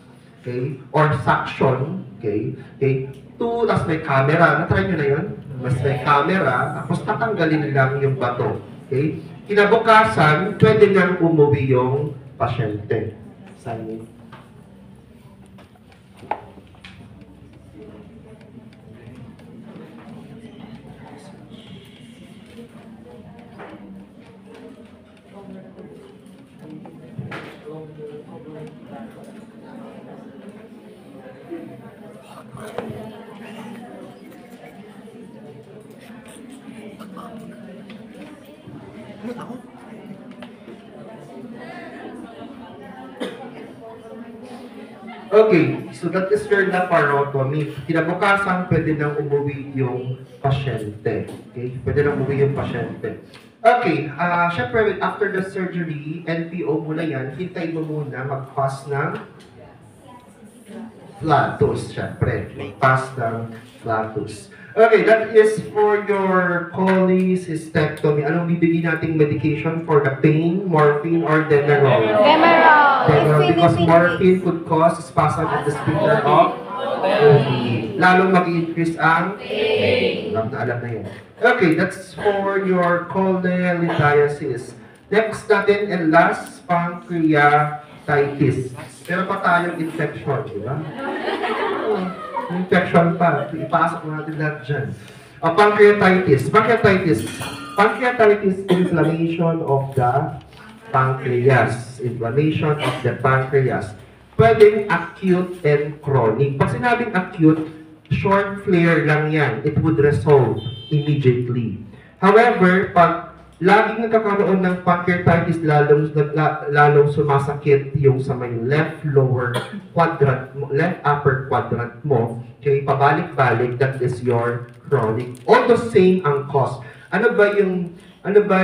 okay, or suction, okay, okay, two, tas may camera, na-try nyo na yun? Mas may camera, tapos tatanggalin lang yung bato, okay? Kinabukasan, pwede nang umuwi yung pasyente. Saan Okay, so that is your laparotomy. Kinabukasan, pwede nang umuwi yung pasyente. Okay, pwede nang umuwi yung pasyente. Okay, syempre, after the surgery, NPO muna yan, hintay mo muna mag-pass ng flatus, syempre. Mag-pass ng flatus. Okay, that is for your cholecystectomy. Anong bibigyan nating medication for the pain, morphine, or Demerol? Demerol. Demerol, because morphine could cause spasm of the sphincter of OB. Lalong mag-increase ang pain. Alam na yun. Okay, that's for your cholelithiasis. Next natin and last, pancreatitis. Meron pa tayong infection, di ba? Infection pa. Ipasok natin lahat dyan. Pancreatitis. Pancreatitis, inflammation of the pancreas. Inflammation of the pancreas. Pwedeng acute and chronic. Pag sinabing acute, short flare lang yan. It would resolve immediately. However, pag laging nagkakaroon ng pancreatitis, lalong sumasakit yung sa may left lower quadrant, left upper quadrant mo, okay, pabalik-balik, that is your chronic. All the same ang cause. Ano ba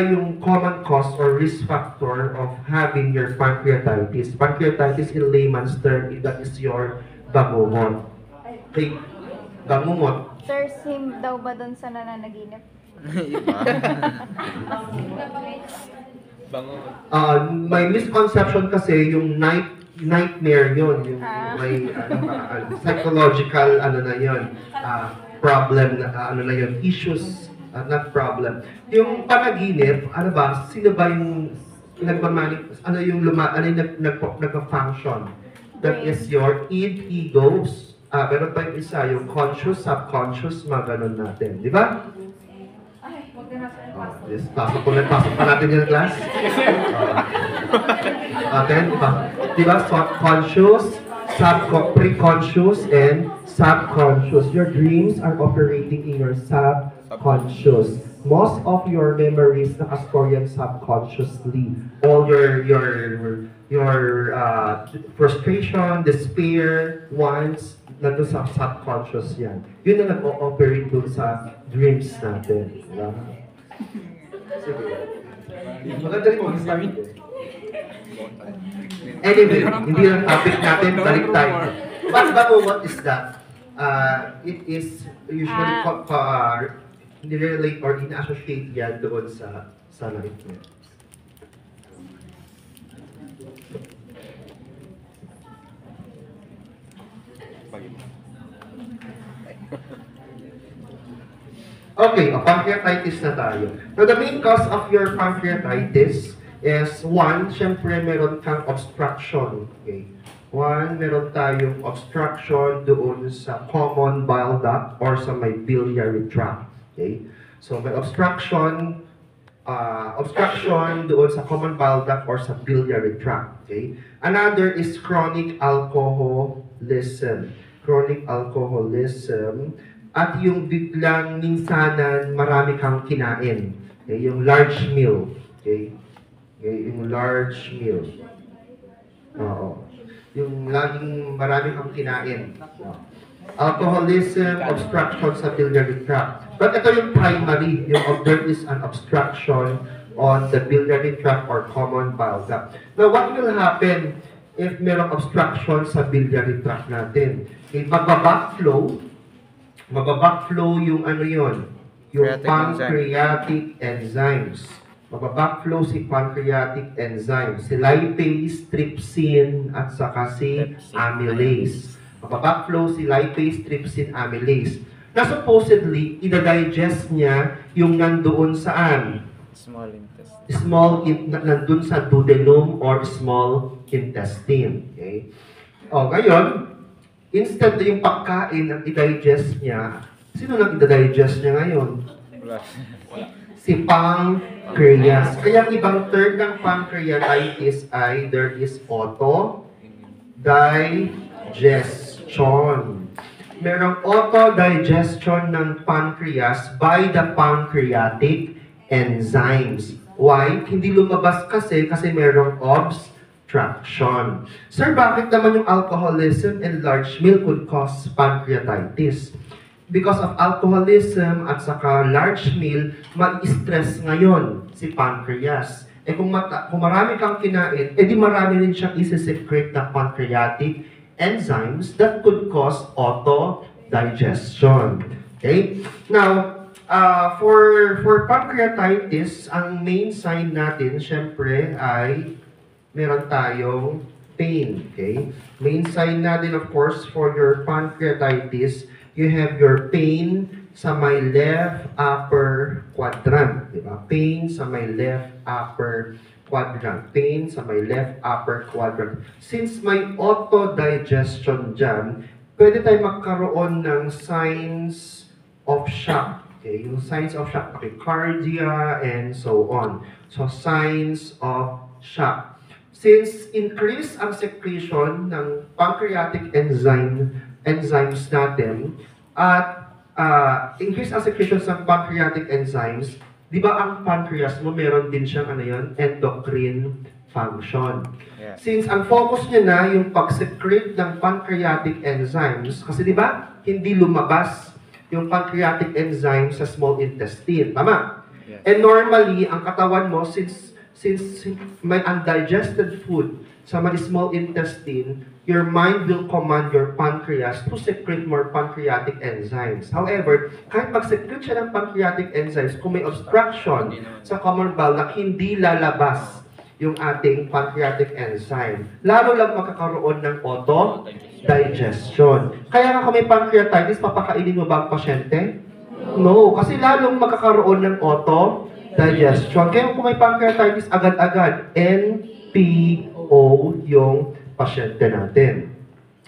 yung common cause or risk factor of having your pancreatitis? Pancreatitis in layman's term, that is your bangungot. Okay, bangungot. Sir, same daw ba dun sa nananaginip? May misconception kasi yung nightmare yun, yung may psychological na yun, problem na yun, issues, not problem. Yung panaginip, sino ba yung nagpa-function? That is your id, egos, meron pa yung isa, yung conscious, subconscious, mga ganun natin, di ba? Yes, pasok pa natin yung class. Okay, diba? Conscious, pre-conscious, and subconscious. Your dreams are operating in your subconscious. Most of your memories naka-store yan subconsciously. All your frustration, despair, wants, nandun sa subconscious yan. Yun na nag-operate dun sa dreams natin. Diba? Sige. Maganda rin mag-start. Anyway, hindi lang topic natin, balik tayo. What is that? It is usually nirelate or ina-associate yan doon sa nightmare. Okay, pancreatitis na tayo. So the main cause of your pancreatitis is one, syempre meron kang obstruction. Okay. One, meron tayong obstruction doon sa common bile duct or sa may biliary tract. Okay. So may obstruction doon sa common bile duct or sa biliary tract. Okay. Another is chronic alcoholism. Chronic alcoholism. At yung biglang minsanan marami kang kinain. Okay, yung large meal. Okay? Okay, yung large meal. Oo. Yung laging marami kang kinain. Alcoholism, obstruction sa biliary tract. But ito yung primary. There is an obstruction on the biliary tract or common bile duct. Now, what will happen if mayroong obstruction sa biliary tract natin? Okay, mababa-flow yung yung Pancreatic pancreatic enzymes. Magbabackflow si pancreatic enzyme, si lipase, trypsin, at saka si amylase. Magbabackflow si lipase, trypsin, amylase. Na supposedly, ida-digest niya yung nandoon saan? Small intestine. Nandun sa duodenum or small intestine. Okay? O, ngayon, instead na yung pagkain ang i-digest niya, sino nang i-digest niya ngayon? Wala. Si pancreas. Kaya ang ibang term ng pancreatitis ay there is autodigestion. Merong autodigestion ng pancreas by the pancreatic enzymes. Why? Hindi lumabas kasi merong obstruction. Sir, bakit naman yung alcoholism and large meal could cause pancreatitis? Because of alcoholism at saka large meal, ma-stress ngayon si pancreas. Kung marami kang kinain, di marami rin siyang isi-secrete na pancreatic enzymes that could cause autodigestion. Okay? Now, for pancreatitis, ang main sign natin, syempre, ay meron tayong pain. Okay? Main sign natin, of course, for your pancreatitis, you have your pain sa may left upper quadrant. Diba? Pain sa may left upper quadrant. Pain sa may left upper quadrant. Since may autodigestion dyan, pwede tayo magkaroon ng signs of shock. Okay? Yung signs of shock, tachycardia, and so on. So, signs of shock. Since increase ang secretion ng pancreatic enzymes natin at increase ang secretions ng pancreatic enzymes, di ba ang pancreas mo meron din siyang endocrine function. Yeah. Since ang focus niya na yung pag-secrete ng pancreatic enzymes, kasi di ba hindi lumabas yung pancreatic enzyme sa small intestine. Tama? Yes. And normally, ang katawan mo, since may undigested food sa may small intestine, your mind will command your pancreas to secrete more pancreatic enzymes. However, kahit mag-secrete siya ng pancreatic enzymes, kung may obstruction sa common bowel na hindi lalabas yung ating pancreatic enzyme, lalo lang magkakaroon ng autodigestion. Kaya nga kung may pancreatitis, papakainin mo ba ang pasyente? No, kasi lalong magkakaroon ng autodigestion. Kaya kung may pancreatitis, agad-agad, NPO yung pasyente natin.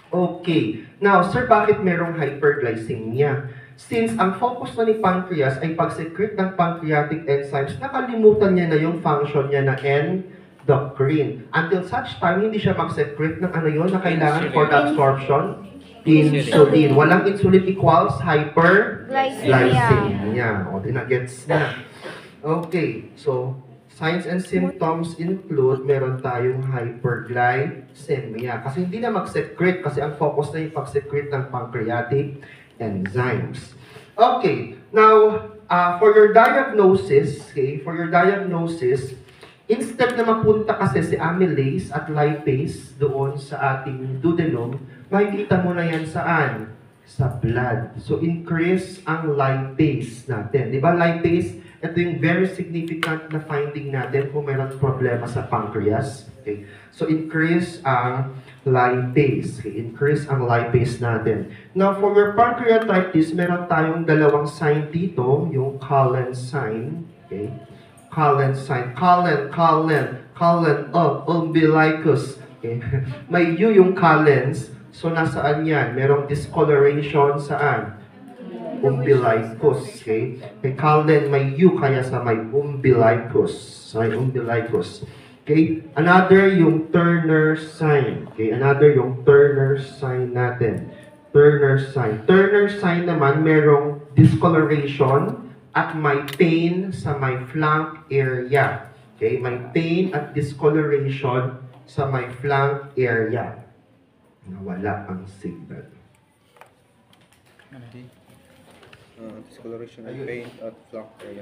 Okay. Now, sir, bakit merong hyperglycemia? Since ang focus na ni pancreas ay pag-secrete ng pancreatic enzymes, nakalimutan niya na yung function niya na endocrine. Until such time, hindi siya mag-secrete ng na kailangan for the absorption? Insulin. Walang insulin equals hyperglycemia. O, di na gets na. Okay. So, signs and symptoms include, meron tayong hyperglycemia. Kasi hindi na mag-secrete kasi ang focus na yung pag-secrete ng pancreatic enzymes. Okay. Now, for your diagnosis, instead na mapunta kasi si amylase at lipase doon sa ating duodenum, makikita mo na yan saan? Sa blood. So, increase ang lipase natin. Di ba lipase? Ito yung very significant na finding natin kung mayroon problema sa pancreas. Okay. So, increase ang lipase. Okay. Increase ang lipase natin. Now, for your pancreatitis, meron tayong dalawang sign dito, yung Cullen sign. Okay. Cullen sign. Cullen, umbilicus. Okay. May U yung Cullen's. So, nasaan yan? Merong discoloration saan? Umbilicus. Okay? Kay Cullen, may U kaya sa may umbilicus. Okay? Another yung Turner sign. Okay? Another yung Turner sign natin. Turner sign naman, merong discoloration at may pain sa may flank area. Okay? May pain at discoloration sa may flank area. Nawala ang signal. Discoloration and pain at flank area.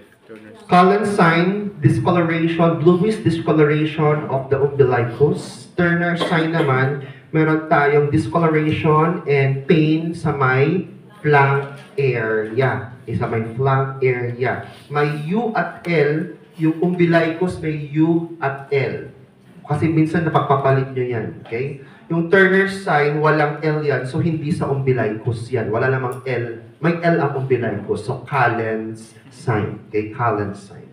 Cullen sign, discoloration, bluish discoloration of the umbilicus. Turner sign naman, meron tayong discoloration and pain sa may flank area. Sa may flank area. May U at L yung umbilicus may U at L. Kasi minsan napagpapalit nyo yan, okay? Yung Turner's sign, walang L yan, so hindi sa umbilicus yan. Wala namang L. May L ang umbilicus, so Callen's sign. Okay, Callen's sign.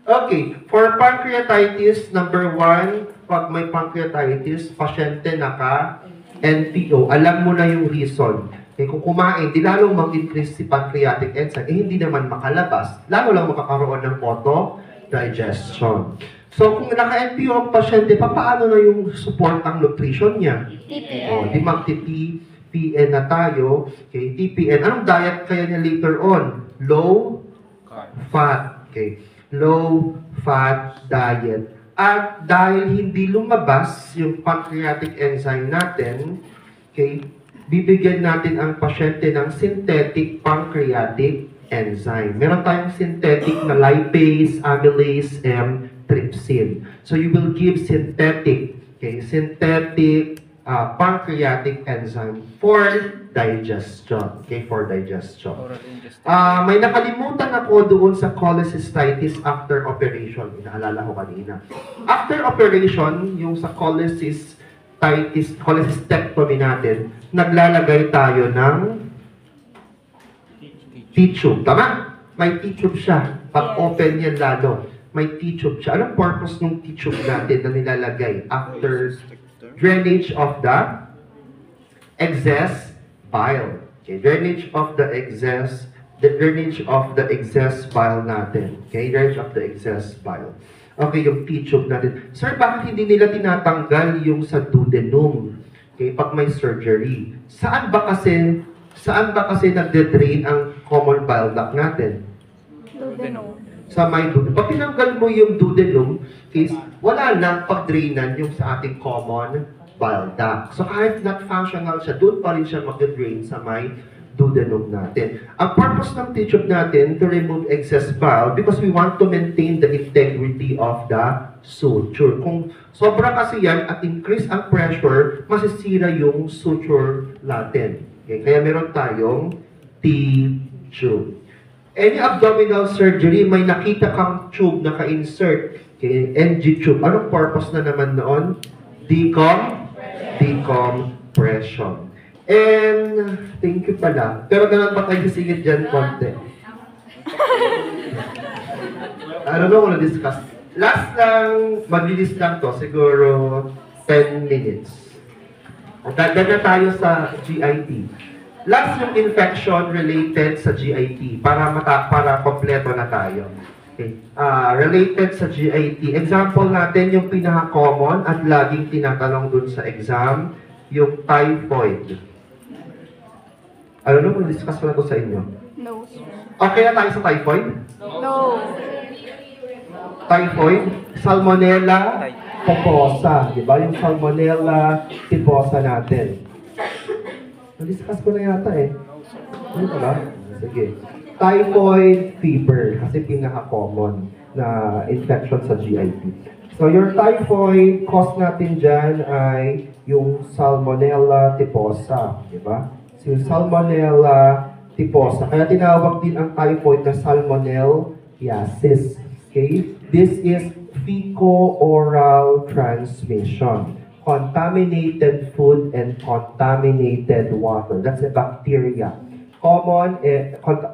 Okay, for pancreatitis, number 1, pag may pancreatitis, pasyente naka-NPO. Alam mo na yung reason. Okay, kung kumain, di lalong mag-increase si pancreatic enzyme, hindi naman makalabas. Lalo lang makakaroon ng auto-digestion. So, kung naka-NPO ang pasyente, paano na yung support ang nutrition niya? TPN. Di mag-TPN na tayo. Okay, TPN. Anong diet kaya niya later on? Low fat. Okay. Low fat diet. At dahil hindi lumabas yung pancreatic enzyme natin, okay, bibigyan natin ang pasyente ng synthetic pancreatic enzyme. Meron tayong synthetic na lipase, amylase, trypsin. So you will give synthetic pancreatic enzyme for digestion. Okay, for digestion. Oral ingestion. May nakalimutan ako doon sa cholecystitis after operation. Inaalala ko kanina. After operation, yung sa cholecystectomy natin, naglalagay tayo ng T-tube. Tama? May T-tube siya. Pag open yan lalo, may T-tube siya. Anong purpose ng T-tube natin na nilalagay after drainage of the excess bile? Okay, drainage of the excess bile natin. Okay, drainage of the excess bile. Okay, yung T-tube natin. Sir, bakit hindi nila tinatanggal yung sa duodenum? Okay, pag may surgery. Saan ba kasi nagde-drain ang common bile duct natin? Duodenum. Sa may duodenum. Pag tinanggal mo yung duodenum, is wala nang pag-drainan yung sa ating common bile duct. So kahit not functional siya, doon pa rin siya mag-drain sa may duodenum natin. Ang purpose ng T-tube natin to remove excess bile because we want to maintain the integrity of the suture. Kung sobra kasi yan at increase ang pressure, masisira yung suture natin. Okay? Kaya meron tayong T-tube. Any abdominal surgery, may nakita kang tube na ka-insert. Okay, NG tube. Anong purpose na naman noon? Decompression. And, thank you pala. Pero naman pa kayo singit dyan konti. I don't know kung na-discuss. Last lang, mabilis lang to, siguro 10 minutes. Dagdag na tayo sa GIT. Last yung infection related sa GIT para kompleto na tayo. Okay. Related sa GIT. Example natin yung pinaka-common at laging tinatanong dun sa exam, yung typhoid. Ano kung discuss ko na to sa inyo? No. Okay na tayo sa typhoid? No. Typhoid, Salmonella typhosa. Diba? Yung Salmonella typhosa natin. Na-discuss ko na yata eh. Ano ka ba? Sige. Typhoid fever. Kasi pinaka-common na infection sa GIT. So, your typhoid, cause natin dyan ay yung Salmonella typhosa. Diba? So, yung Salmonella typhosa. Kaya tinawag din ang typhoid na Salmonelliasis. Okay? This is fecal-oral transmission. Contaminated food and contaminated water. That's a bacteria. Common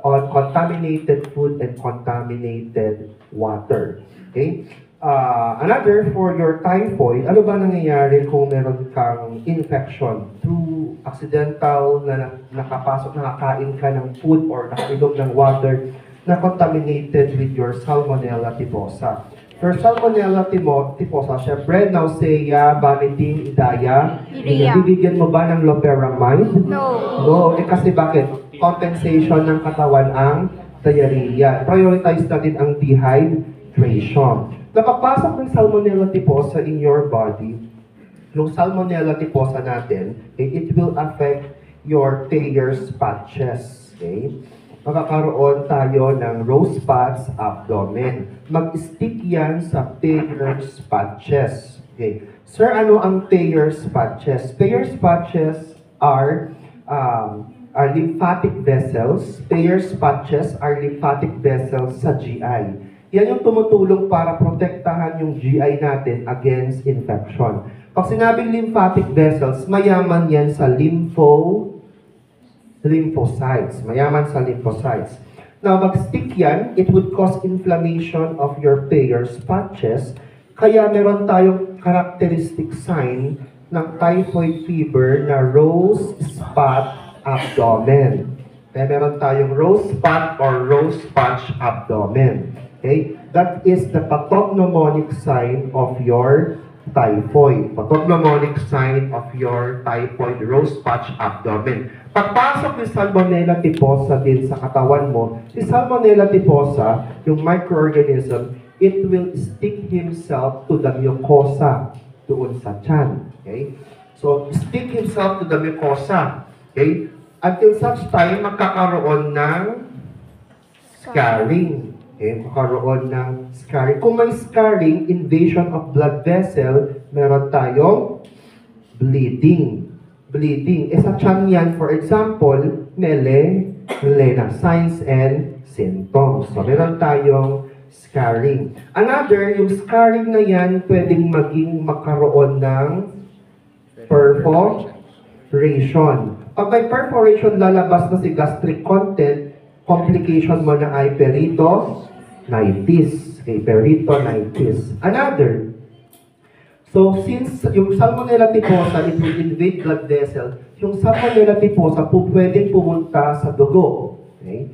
on contaminated food and contaminated water. Okay? Another, for your typhoid, ano ba nangyayari kung meron kang infection through accidental na nakakain ka ng food or nakainom ng water na contaminated with your Salmonella typhosa. For Salmonella typhosa, syempre, nausea, vomiting, diarrhea. Urea. Bibigyan mo ba ng loperamide? No. No, kasi bakit? Compensation ng katawan ang diarrhea. Prioritize natin ang dehydration. Napapasok ng Salmonella typhosa in your body, yung Salmonella typhosa natin, it will affect your Thayer's patches. Okay? Makakaroon tayo ng rose spots abdomen. Mag-stick yan sa Thayer's patches. Okay. Sir, ano ang Thayer's patches? Thayer's patches are lymphatic vessels. Thayer's patches are lymphatic vessels sa GI. Yan yung tumutulong para protektahan yung GI natin against infection. Pag sinabing lymphatic vessels, mayaman yan sa lymphocytes. Mayaman sa lymphocytes. Now, mag-stick yan, it would cause inflammation of your Peyer's patches. Kaya meron tayong characteristic sign ng typhoid fever na rose spot abdomen. Kaya meron tayong rose spot or rose patch abdomen. Okay? That is the pathognomonic sign of your typhoid. Pathognomonic sign of your typhoid rose patch abdomen. Pagpasok ni Salmonella typhosa din sa katawan mo, si Salmonella typhosa, yung microorganism, it will stick himself to the mucosa doon sa tiyan. Okay? So, stick himself to the mucosa. Okay? Until such time, magkakaroon ng scarring. Okay? Magkakaroon ng scarring. Kung may scarring, invasion of blood vessel, meron tayong bleeding. Bleeding. Sa tiyan yan, for example, melena, signs and symptoms. So, meron tayong scarring. Another, yung scarring na yan, pwedeng maging makaroon ng perforation. Pag may perforation, lalabas na si gastric content, complication mo na ay peritonitis. Okay, peritonitis. Another, so since yung Salmonella typhosa, it will invade blood vessel, yung Salmonella typhosa po pwedeng pumunta sa dugo. Okay?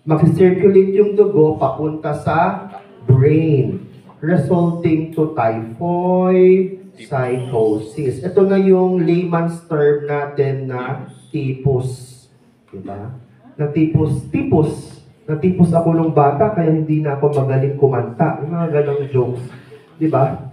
Mag-circulate yung dugo papunta sa brain, resulting to typhoid psychosis. Ito na yung layman's term natin na typhus. Diba? Na typhus ako nung bata, kaya hindi na ako magaling kumanta. Yung mga ganong jokes. Diba?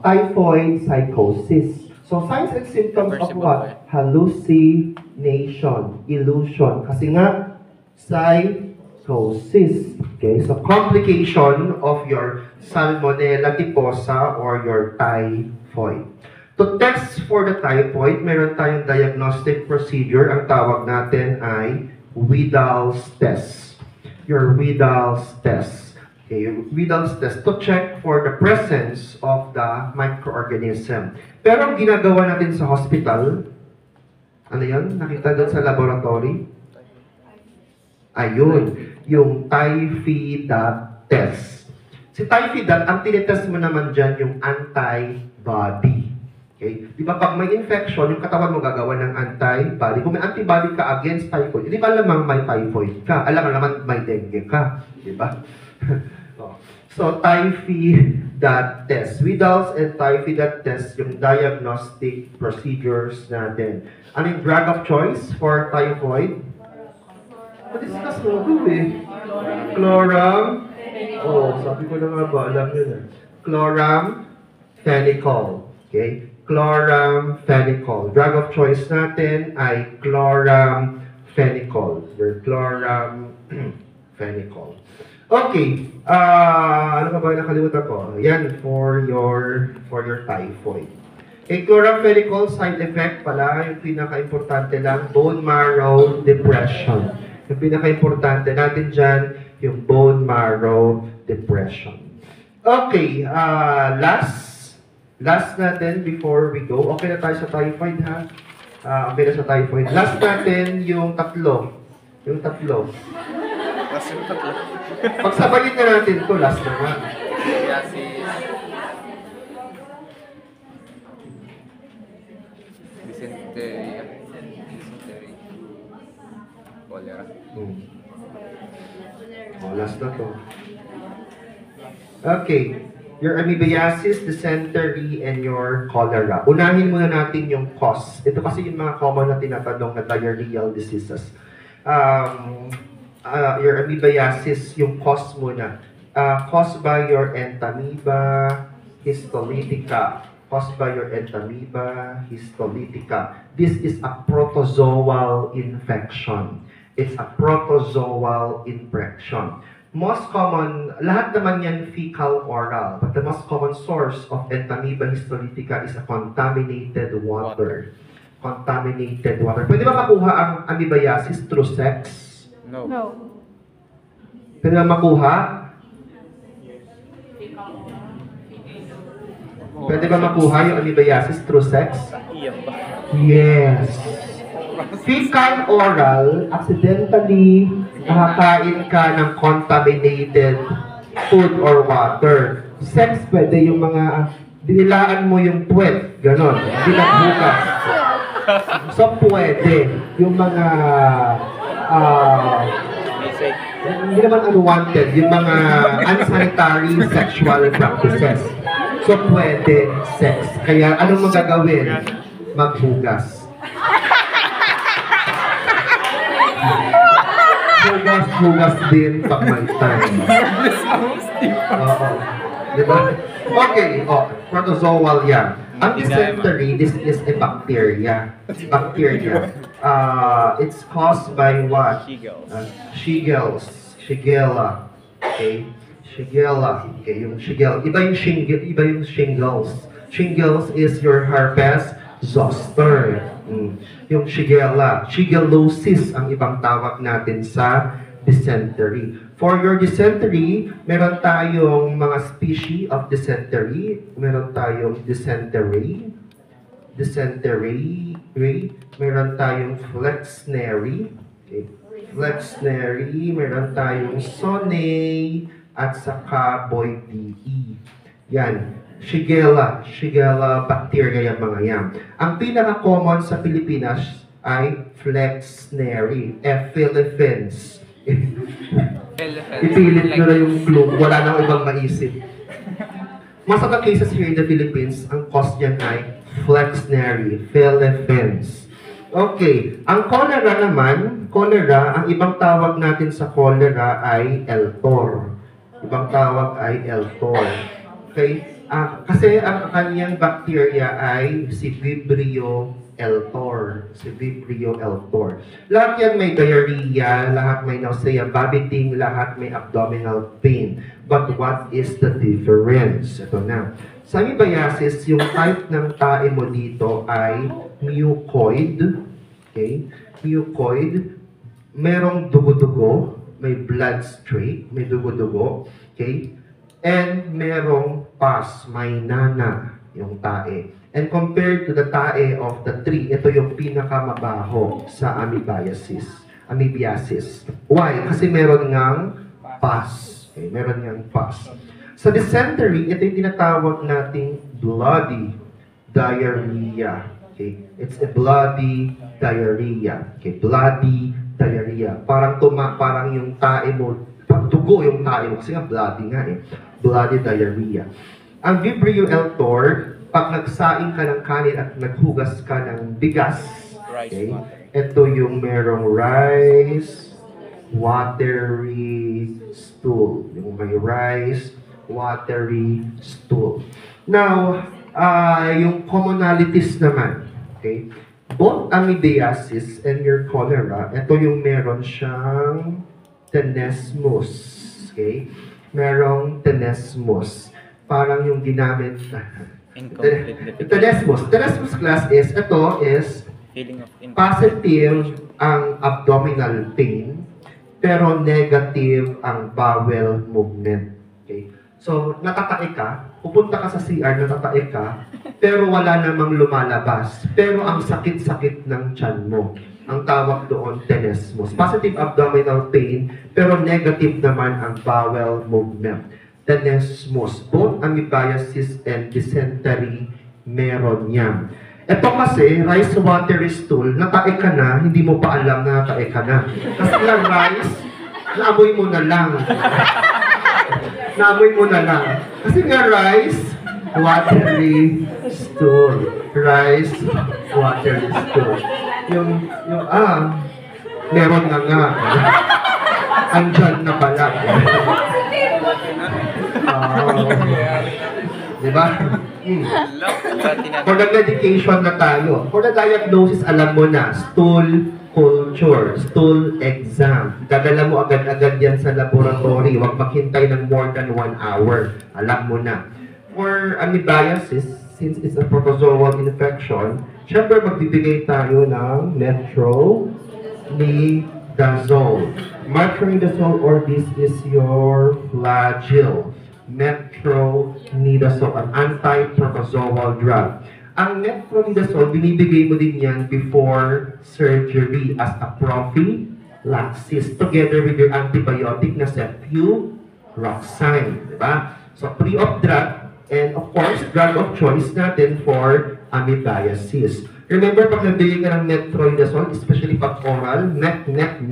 Typhoid psychosis. So, signs and symptoms of what? Hallucination, illusion. Kasi nga, psychosis. Okay? So, complication of your Salmonella typhosa or your typhoid. To test for the typhoid, meron tayong diagnostic procedure. Ang tawag natin ay Widal's test. Your Widal's test. Okay, your Widal's test to check for the presence of the microorganism. Pero ang ginagawa natin sa hospital, ano yun? Nakita doon sa laboratory? Ayun, yung Typhi-DAT test. Si Typhi-DAT, ang tinitest mo naman dyan yung antibody. Okay? Di ba pag may infection, yung katawan mo gagawa ng antibody. Kung may antibody ka against typhoid, di ba alamang may typhoid ka? Alam naman may dengue ka. Di ba? So, Typhi-DAT test. Widal's and Typhi-DAT test, yung diagnostic procedures natin. Ano yung drug of choice for typhoid? Pa-discuss mo ito eh. Chloram. Oh, sabi ko na nga ba, alam nyo na. Chloramphenicol. Okay? Chloramphenicol. Drug of choice natin ay chloramphenicol. Your chloramphenicol. Okay. Ano ka ba yung nakalimutan ko? Yan, for your typhoid. Okay, chloramphenicol side effect pala, yung pinaka-importante lang, bone marrow depression. Yung pinaka-importante natin dyan, yung bone marrow depression. Okay, last natin before we go. Okay na tayo sa typhoid, ha? Okay na sa typhoid. Last natin yung tatlo. Yung tatlo. Last yung tatlo. Pagsabayin na natin ito, last na nga. Dysentery. Cholera. Last na to. Okay. Your amoebiasis, dysentery, and your cholera. Unahin muna natin yung cause. Ito kasi yung mga common na tinatanong na diarrheal diseases. Your amoebiasis, yung cause muna. Caused by your entamoeba histolytica. Caused by your entamoeba histolytica. This is a protozoal infection. It's a protozoal infection. Most common, lahat naman yan fecal-oral, but the most common source of entamoeba histolytica is a contaminated water. Contaminated water. Pwede ba makuha ang amoebiasis through sex? No. No. Pwede ba makuha? Pwede ba makuha yung amoebiasis through sex? Iyak ba? Yes. Fecal oral, accidentally nakakain ka ng contaminated food or water. Sex, pwede yung mga dinilaan mo yung puwet, ganon, hindi nagbukas. So, pwede yung mga Basic. hindi naman unwanted, yung mga unsanitary sexual practices. So, pwede sex. Kaya, anong magagawin? Maghugas. Hugas din pag may time. Oo. Diba? Okay, protozoal yan. Ang dysentery, this is a bacteria. Bacteria. It's caused by what? Shigels. Shigella. Okay? Shigella. Okay, yung shigella. Iba yung shingles. Shingles is your herpes zoster. Yung shigella. Shigellosis ang ibang tawag natin sa dysentery. For your dysentery, meron tayong mga species of dysentery. Meron tayong dysentery. Meron tayong flexneri. Okay. Flexneri. Meron tayong sonay. At saka boydii. Yan. Shigella bacteria yung mga yan. Ang pinaka-common sa Pilipinas ay flexneri. Philippines. Ipilit nyo na yung clue. Wala nang ibang maisip. Most of the cases here in the Philippines, ang cause niyan ay flexneri. Philippines. Okay. Ang cholera naman, ang ibang tawag natin sa cholera ay Eltor. Ibang tawag ay Eltor. Okay? Kasi ang kanyang bacteria ay si Vibrio eltor. Si Vibrio eltor. Lahat yan may diarrhea, lahat may nausea, vomiting, lahat may abdominal pain. But what is the difference? Ito na. Sa amoebiasis, yung type ng tae mo dito ay mucoid. Okay? Mucoid. Merong dugo-dugo. May blood streak. May dugo-dugo. Okay? And merong pus, may nana yung tae. And compared to the tae of the tree, ito yung pinakamabaho sa amoebiasis. Why? Kasi meron ngang pus. Okay, meron ngang pus. Sa dysentery, ito yung tinatawag nating bloody diarrhea. Okay? It's a bloody diarrhea. Okay? Bloody diarrhea. Parang yung tae mo, dugo yung tae mo. Kasi nga bloody nga eh. Bloody diarrhea. Ang Vibrio eltor, pag nagsaing ka ng kanin at naghugas ka ng bigas, okay, ito yung merong rice, watery stool. Yung may rice, watery stool. Now, yung commonalities naman, okay, both amoebiasis and your cholera, ito yung meron siyang tenesmus. Okay? Merong tenesmus. Parang yung ginamit. Tenesmus. Tenesmus class is, ito is positive ang abdominal pain, pero negative ang bowel movement. Okay? So, natatae ka, pupunta ka sa CR, natatae ka, pero wala namang lumalabas. Pero ang sakit-sakit ng tiyan mo. Ang tawag doon, tenesmus. Positive abdominal pain, pero negative naman ang bowel movement. Tenesmus. Both amoebiasis and dysentery, meron yan. Ito kasi, rice watery stool, natae ka na, hindi mo pa alam na natae ka na. Kasi lang rice, naamoy mo na lang. Naamoy mo na lang. Kasi nga rice, watery stool. Rice, watery stool. Meron na nga. Andyan na pala. Diba? For the medication na tayo. For the diagnosis, alam mo na, stool culture, stool exam. Dadala mo agad-agad yan sa laboratory. Huwag maghintay ng more than 1 hour. Alam mo na. For amoebiasis, since it's a protozoal infection, syempre magbibigay tayo ng metronidazole. Metronidazole, or this is your flagyl. metronidazole, an anti-protozoal drug. Ang metronidazole, binibigay mo din yan before surgery as a prophylaxis together with your antibiotic na cefuroxime. Diba? So, free of drug, and of course, drug of choice natin for amoebiasis. Remember, pag nabili ka ng metronidazole, especially pag oral, metallic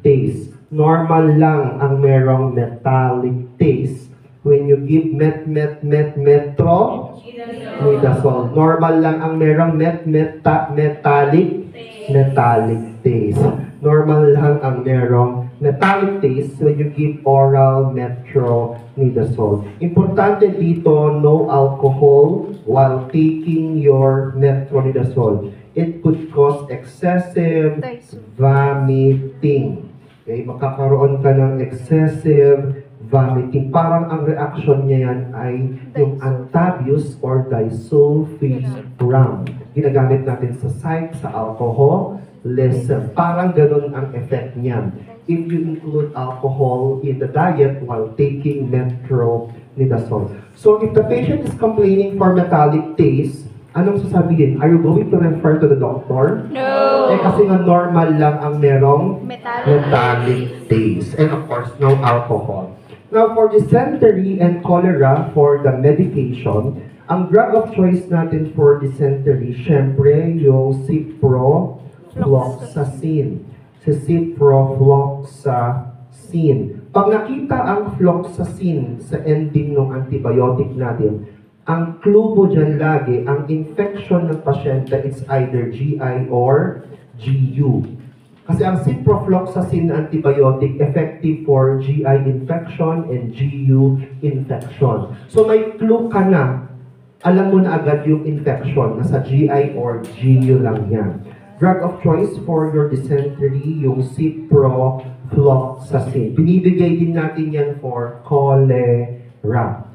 taste. Normal lang ang merong metallic taste. When you give metronidazole, normal lang ang merong metallic taste. Normal lang ang merong metallic taste when you give oral metronidazole. Importante dito, no alcohol while taking your metronidazole. It could cause excessive vomiting. Okay, makakaroon ka ng excessive vomiting. Parang ang reaction niya yan ay yung antabius or disulfiram. Ginagamit natin sa psych, sa alcoholism. Parang ganun ang effect niyan. If you include alcohol in the diet while taking metronidazole. So if the patient is complaining for metallic taste, anong sasabihin? Are you going to refer to the doctor? No. Eh kasi nga normal lang ang merong Metallic. taste. And of course, no alcohol. Now, for dysentery and cholera, for the medication, ang drug of choice natin for dysentery, syempre, yung ciprofloxacin. Si ciprofloxacin. Pag nakita ang floxacin sa ending ng antibiotic natin, ang clue mo dyan lagi, ang infection ng pasyente, it's either GI or GU. Kasi ang ciprofloxacin na antibiotic, effective for GI infection and GU infection. So may clue ka na, alam mo na agad yung infection, nasa GI or GU lang yan. Drug of choice for your dysentery, yung ciprofloxacin. Binibigay din natin yan for cholera.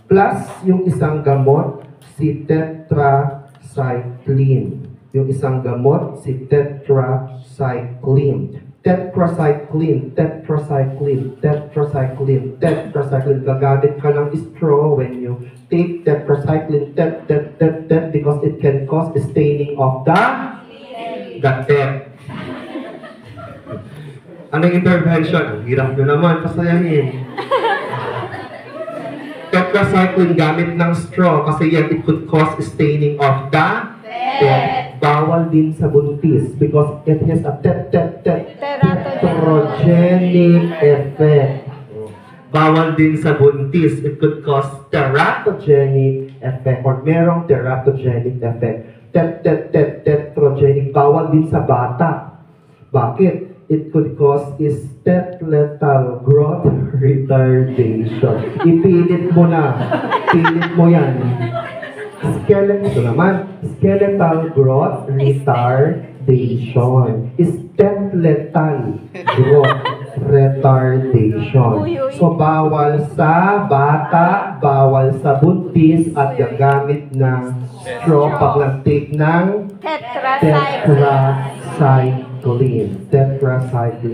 Plus, yung isang gamot, si tetracycline. Yung isang gamot, si tetracycline. Gagamit ka ng straw when you take tetracycline, because it can cause staining of the tet. Anong intervention? Hirap nyo naman, pasayahin. Tetracycline gamit ng straw kasi yan, it could cause staining of the tet. Bawal din sa buntis because it has a teratogenic effect. Bawal din sa buntis. It could cause teratogenic effect or merong teratogenic effect. Tetrogenic. Bawal din sa bata. Bakit? It could cause skeletal growth retardation. Ipilit mo na. Pilit mo yan. Skeletal growth retardation. Skeletal growth retardation. So, bawal sa bata, bawal sa buntis, at gagamit ng straw pag nag-take ng tetracycline.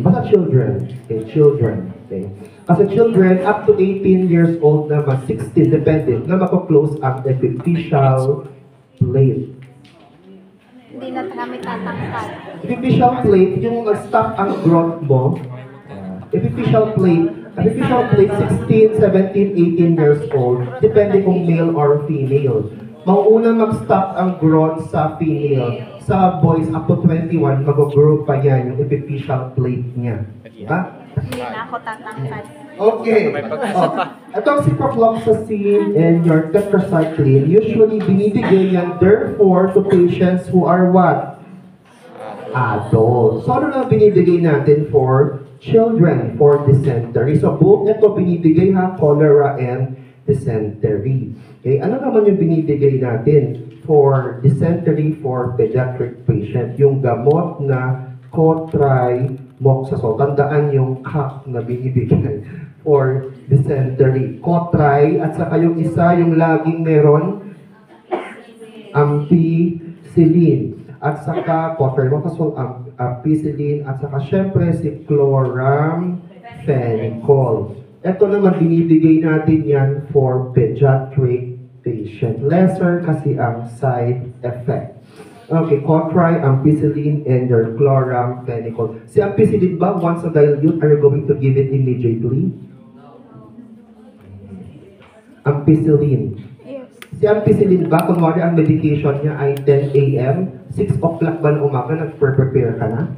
Basta children. Okay, children. Okay. Kasi children, up to 18 years old naman, 16, depende, na mako-close ang epiphyseal plate. Hindi na kami tatangkad. Epiphyseal plate, yung stop ang growth mo. Epiphyseal plate, 16, 17, 18 years old, depende kung male or female. Mauuna mag-stop ang growth sa female. Sa boys, up to 21, mag-grow pa yan, yung epiphyseal plate niya. Diba? Hindi na ako tatangkad. Okay. Ito ang ciprofloxacin and your tetracycline. Usually, binibigay yan therefore to patients who are what? Adults. So, ano na binibigay natin for children for dysentery? So, both ito binibigay ha, cholera and dysentery. Okay, ano naman yung binibigay natin for dysentery for pediatric patient? Yung gamot na cotrimoxazole. Tandaan yung CAC na binibigay for dysentery. Cotri, at saka yung isa, yung laging meron, ampicillin. At saka cotrimoxazole, ampicillin at saka syempre si chloramphenicol. Ito naman binibigay natin yan for pediatric patient. Lesser kasi ang side effect. Okay, Cotri, ampicillin, and your chloramphenicol. Si ampicillin ba, once a dilute, are you going to give it immediately? Ampicillin. Yes. Si ampicillin ba, kunwari ang medication niya ay 10 a.m., 6 o'clock ba ng umaga, nag-prepare ka na?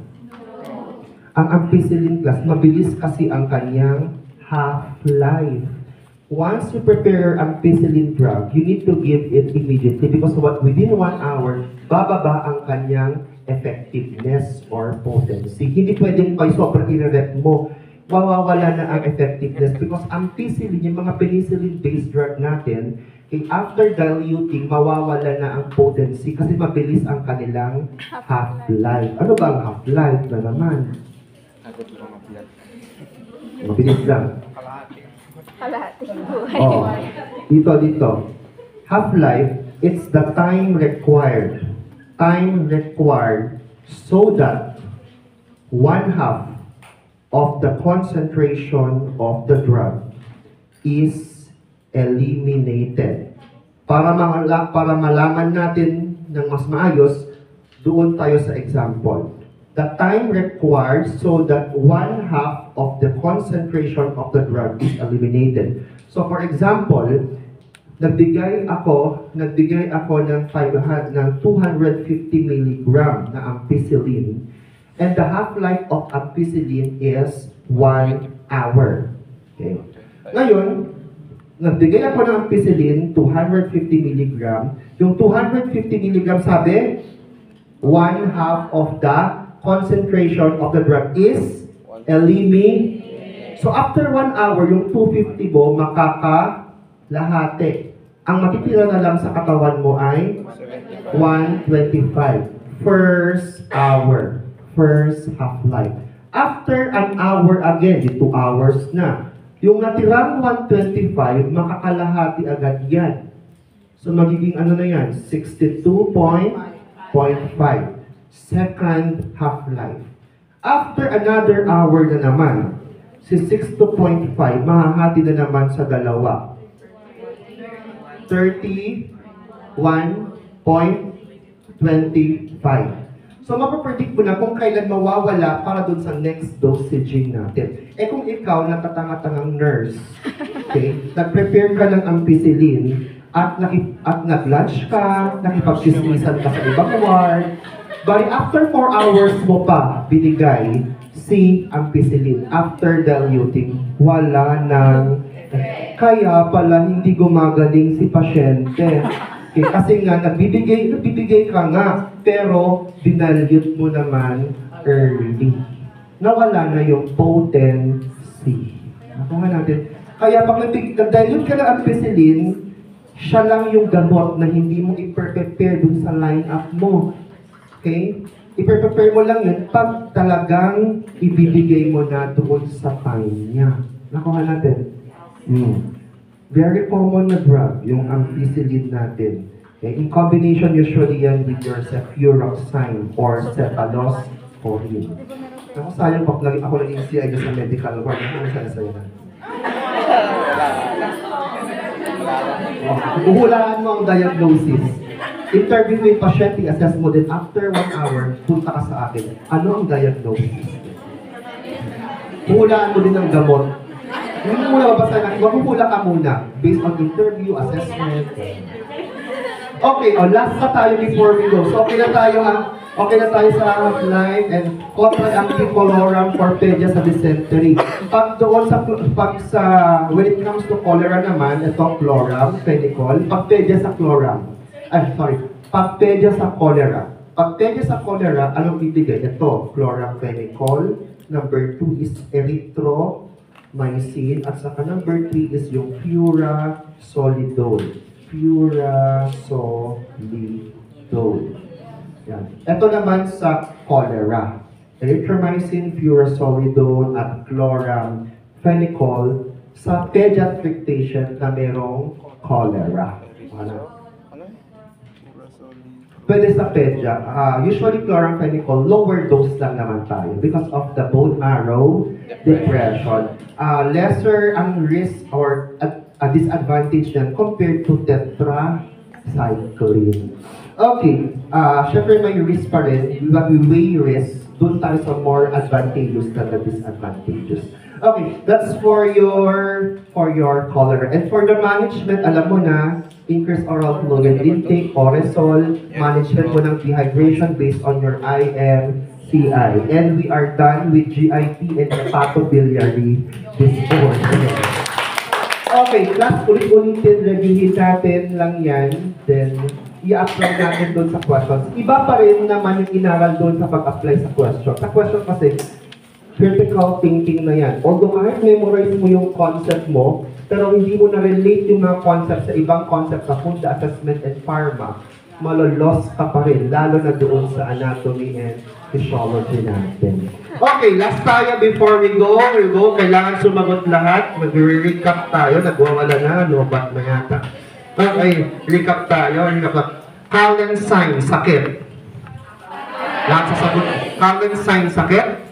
Ang ampicillin class, mabilis kasi ang kanyang half-life. Once you prepare your ampicillin drug, you need to give it immediately because within 1 hour, bababa ang kanyang effectiveness or potency. Hindi pwedeng by sobrang i-rep mo, mawawala na ang effectiveness because ampicillin, yung mga penicillin-based drug natin, after diluting, mawawala na ang potency kasi mabilis ang kanilang half-life. Ano ba ang half-life na naman? Agad lang ang blood. Mabilis lang. Kalahating buhay. Oh, dito. Half-life, it's the time required. Time required so that 1/2 of the concentration of the drug is eliminated. Para malaman natin ng mas maayos, doon tayo sa example. The time required so that 1/2 of the concentration of the drug is eliminated. So for example, nagbigay ako ng 250 milligram na ampicillin, and the half-life of ampicillin is 1 hour. Okay. Ngayon, nagbigay ako ng ampicillin, 250 milligram. Yung 250 milligram sabi, 1/2 of the concentration of the drug is eliminated. So after 1 hour, yung 250 mo, makakalahati. Ang matitira na lang sa katawan mo ay 125. First hour. First half-life. After an hour again, 2 hours na. Yung natirang 125, makakalahati agad yan. So magiging ano na yan? 62.5. Second half-life. After another hour na naman, si 62.5, mahahati na naman sa dalawa. 31.25. So, mapapredict mo na kung kailan mawawala para dun sa next dosaging natin. Eh kung ikaw, natatanga-tangang nurse, okay, nag-prepare ka ng ampicillin, at nag-lunch ka, nakipag-chismisan ka sa ibang ward, bali after 4 hours mo pa binigay si ampicillin. After diluting, wala nang kaya pala hindi gumagaling si pasyente. Okay, kasi nga, nagbibigay ka nga, pero dinalute mo naman early. Nawala na yung potency. Nakuha natin. Kaya pag nag-dilute ka ng ampicillin, siya lang yung gamot na hindi mo i-prepare dun sa line-up mo. Okay? I-prepare mo lang yun pag talagang ibibigay mo na doon sa time niya. Nakuha natin. Very common na drug, yung ampicillin natin. Okay? In combination usually yan with your cefuroxime or cephalosporin. Ako sayang pag ako naging CI sa medical ward. Ano saya na? Uhulaan mo ang diagnosis. Interview mo yung pasyente, assess mo din. After 1 hour, punta ka sa akin. Ano ang diagnosis? Uhulaan mo din ang gamot. Hindi mo muna babasa na. Mahuhula ka muna. Based on interview, assessment. Okay, last na tayo before we go. So okay na tayo sa live and contra-anticoloram for pedia sa dysentery. When it comes to cholera naman, ito chloram, phenicol. Pagpedia sa cholera. Pagpedia sa cholera, anong bibigay? Ito, chloramphenicol. Number 2 is erythromycin. At saka number 3 is yung furosolidol. Yan. Ito naman sa cholera. Erythromycin, furosolidol, at chloramphenicol sa pediatric patient na merong cholera. pwede sa pedya. Usually chloramphenicol, lower dose lang naman tayo because of the bone marrow depression. Lesser ang risk or a disadvantage yan compared to tetracycline. Okay, syempre may risk pa rin, we weigh risk, doon tayo sa more advantageous than the disadvantageous. Okay, that's for your cholera. And for the management, alam mo na, increase oral fluid intake, oresol, management mo ng dehydration based on your IMCI. And we are done with GIP and hepatobiliary disorder. Okay, class, ulit-ulitin, reviewin natin lang yan. Then, i-apply natin doon sa questions. Iba pa rin naman yung inaral doon sa pag-apply sa question. Sa question kasi, critical thinking na yan. Although kahit memorize mo yung concept mo, pero hindi mo na-relate yung mga concept sa ibang concept sa food assessment and pharma, malolos ka pa rin, lalo na doon sa anatomy and physiology natin. Okay, last tayo before we go. Kailangan sumagot lahat. Mag-recap tayo. Nagwawala na, lobat na yata. Okay, recap tayo. Callen sign, sakit. Lahat sasagot. Callen sign, sakit.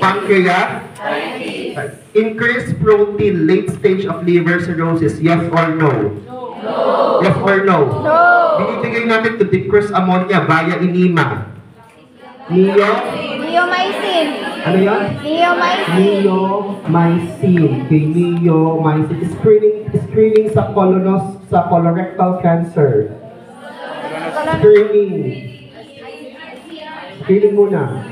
Pancreatitis. Increased protein, late stage of liver cirrhosis, yes or no? No. Yes or no? No. Binibigay natin to decrease ammonia via enema. Neomycin. Ano yan? Neomycin. Neomycin. Okay, neomycin. Screening sa colorectal cancer. Screening muna.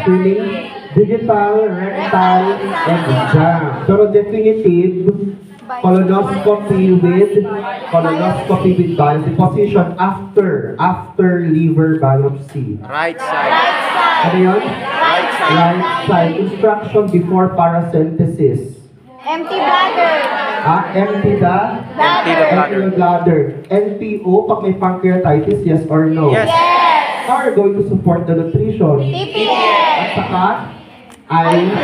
Screening, digital, rectal, exam. Pero definitive, colonoscopy with biopsy position after liver biopsy. Right side. Ano yun? Right side. Right side. Instruction before paracentesis. Empty bladder. Empty the bladder. NPO, pag may pancreatitis, yes or no? Yes. Are going to support the nutrition. TPN. At saka IV.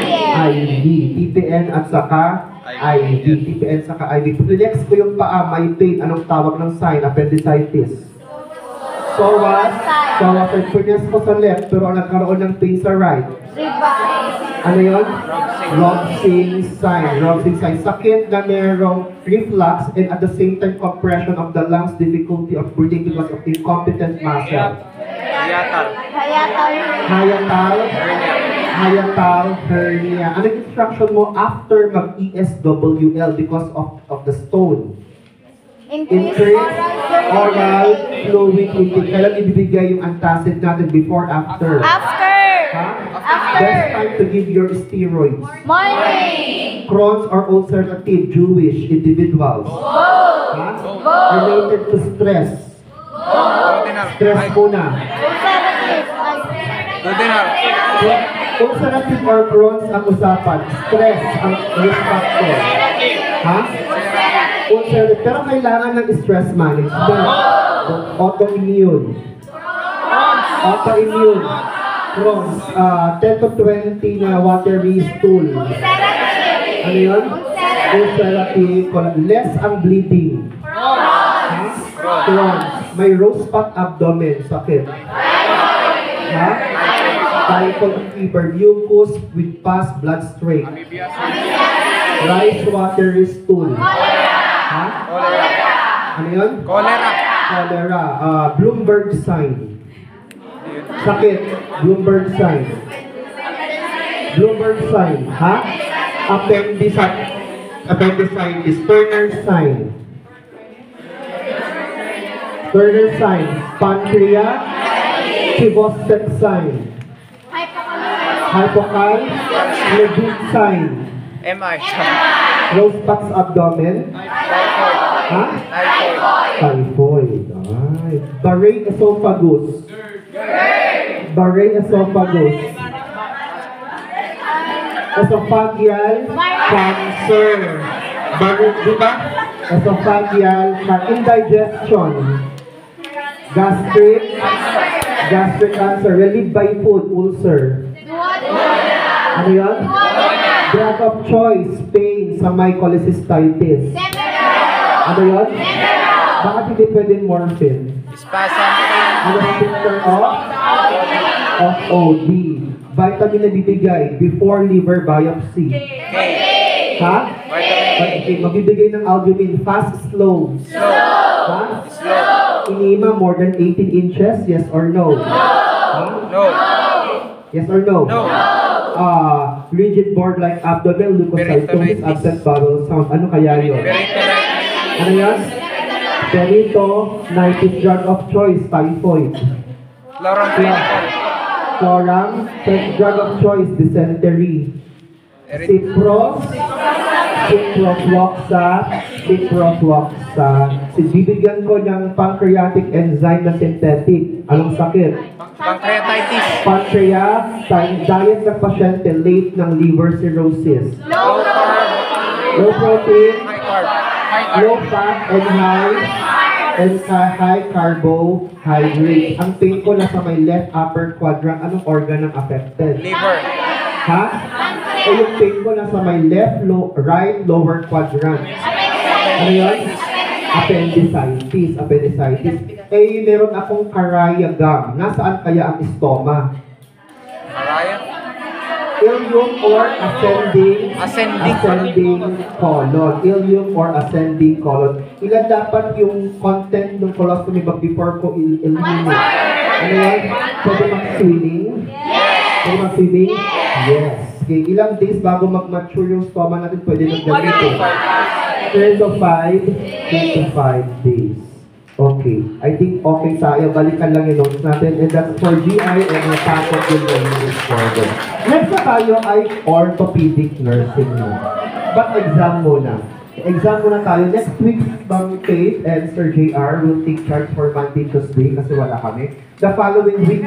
TPN at saka IV. TPN saka IV. Relax ko yung paa, may pain. Anong tawag ng sign? Appendicitis. Psoas performance ko sa left, pero nagkaroon ng pain sa right. Ano yun? Roxing sign. Sakit na merong reflux and at the same time compression of the lungs, difficulty of breathing because of incompetent muscle. Hiatal hernia. Ano yung instruction mo after mag-ESWL because of the stone? Increase oral fluid intake. Kailan ibibigay yung antacid natin before, after? After. Best time to give your steroids. Morning. Crohn's or ulcerative Jewish individuals. Both. Related to stress. Stress muna. Ulcerative or Crohn's ang usapan. Stress ang risk factor. Ulcerative. Pero kailangan ng stress management. Autoimmune. Crohn's. 10 to 20 na watery stool. Ano yun? Ulcerative. Less ang bleeding. Crohn's. May rose spot abdomen. Sakit. Typhoid fever. Mucus with pus blood strain. Rice watery stool. Ano yun? Cholera. Bloomberg sign. Sakit. Bloomberg sign. Appendicitis. Turner sign. Pancreatitis sign. Hypocal. Levitt sign. MI. Rose spots abdomen. Typhoid. Barré esophagus. Esophageal cancer. Diba? Esophageal indigestion. Gastric cancer. Relieved by food. Ulcer. Ano yan? Drug of choice. Pain sa may cholecystitis. Ano yan? Bakit hindi pwedeng morphine? Spasm. Ano ang picture of OD? Vitamin na bibigay before liver biopsy. Ha? Okay, magbibigay ng albumin, fast, slow. Ha? Inima more than 18 inches, yes or no? Ha? No. Yes or no? No. Rigid board like abdomen, leukocytosis, absent bowel sound. Ano kaya yun? Peritonitis. Ano yan? Peritonitis, drug of choice, typhoid. Lorong clinical. Corang, drug of choice, dysentery. Ciprofloxa. Bibigyan ko ng pancreatic enzyme na synthetic. Anong sakit? Pancreatitis. Pancreatitis. Diet ng pasyente late ng liver cirrhosis. Low carb. Low protein, High carb. High carb. low fat, and high carbohydrate. Ang pain ko nasa may left upper quadrant. Anong organ ang affected? Liver. Ha? O yung pain ko nasa may left, right, lower quadrant. Ano yun? Appendicitis. Eh, meron akong caraya gum. Nasaan kaya ang stoma? Araya. Ileum or ascending colon. Ileum or ascending colon. Ilan dapat yung content ng colostomy bag before ko eliminate? Ano yan? Pwede mag-swimming? Pwede mag-swimming? Yes. Okay, ilang days bago mag-mature yung stoma natin pwede nag-ganito? 3 to 5 days. Okay. I think okay tayo. Balikan lang yung notes natin. And that's for GI and matapos yung learning disorder. Next na tayo ay orthopedic nursing mo. But exam muna. Exam muna tayo. Next week, Ma'am Kate and Sir JR will take charge for Monday, Tuesday kasi wala kami. The following week,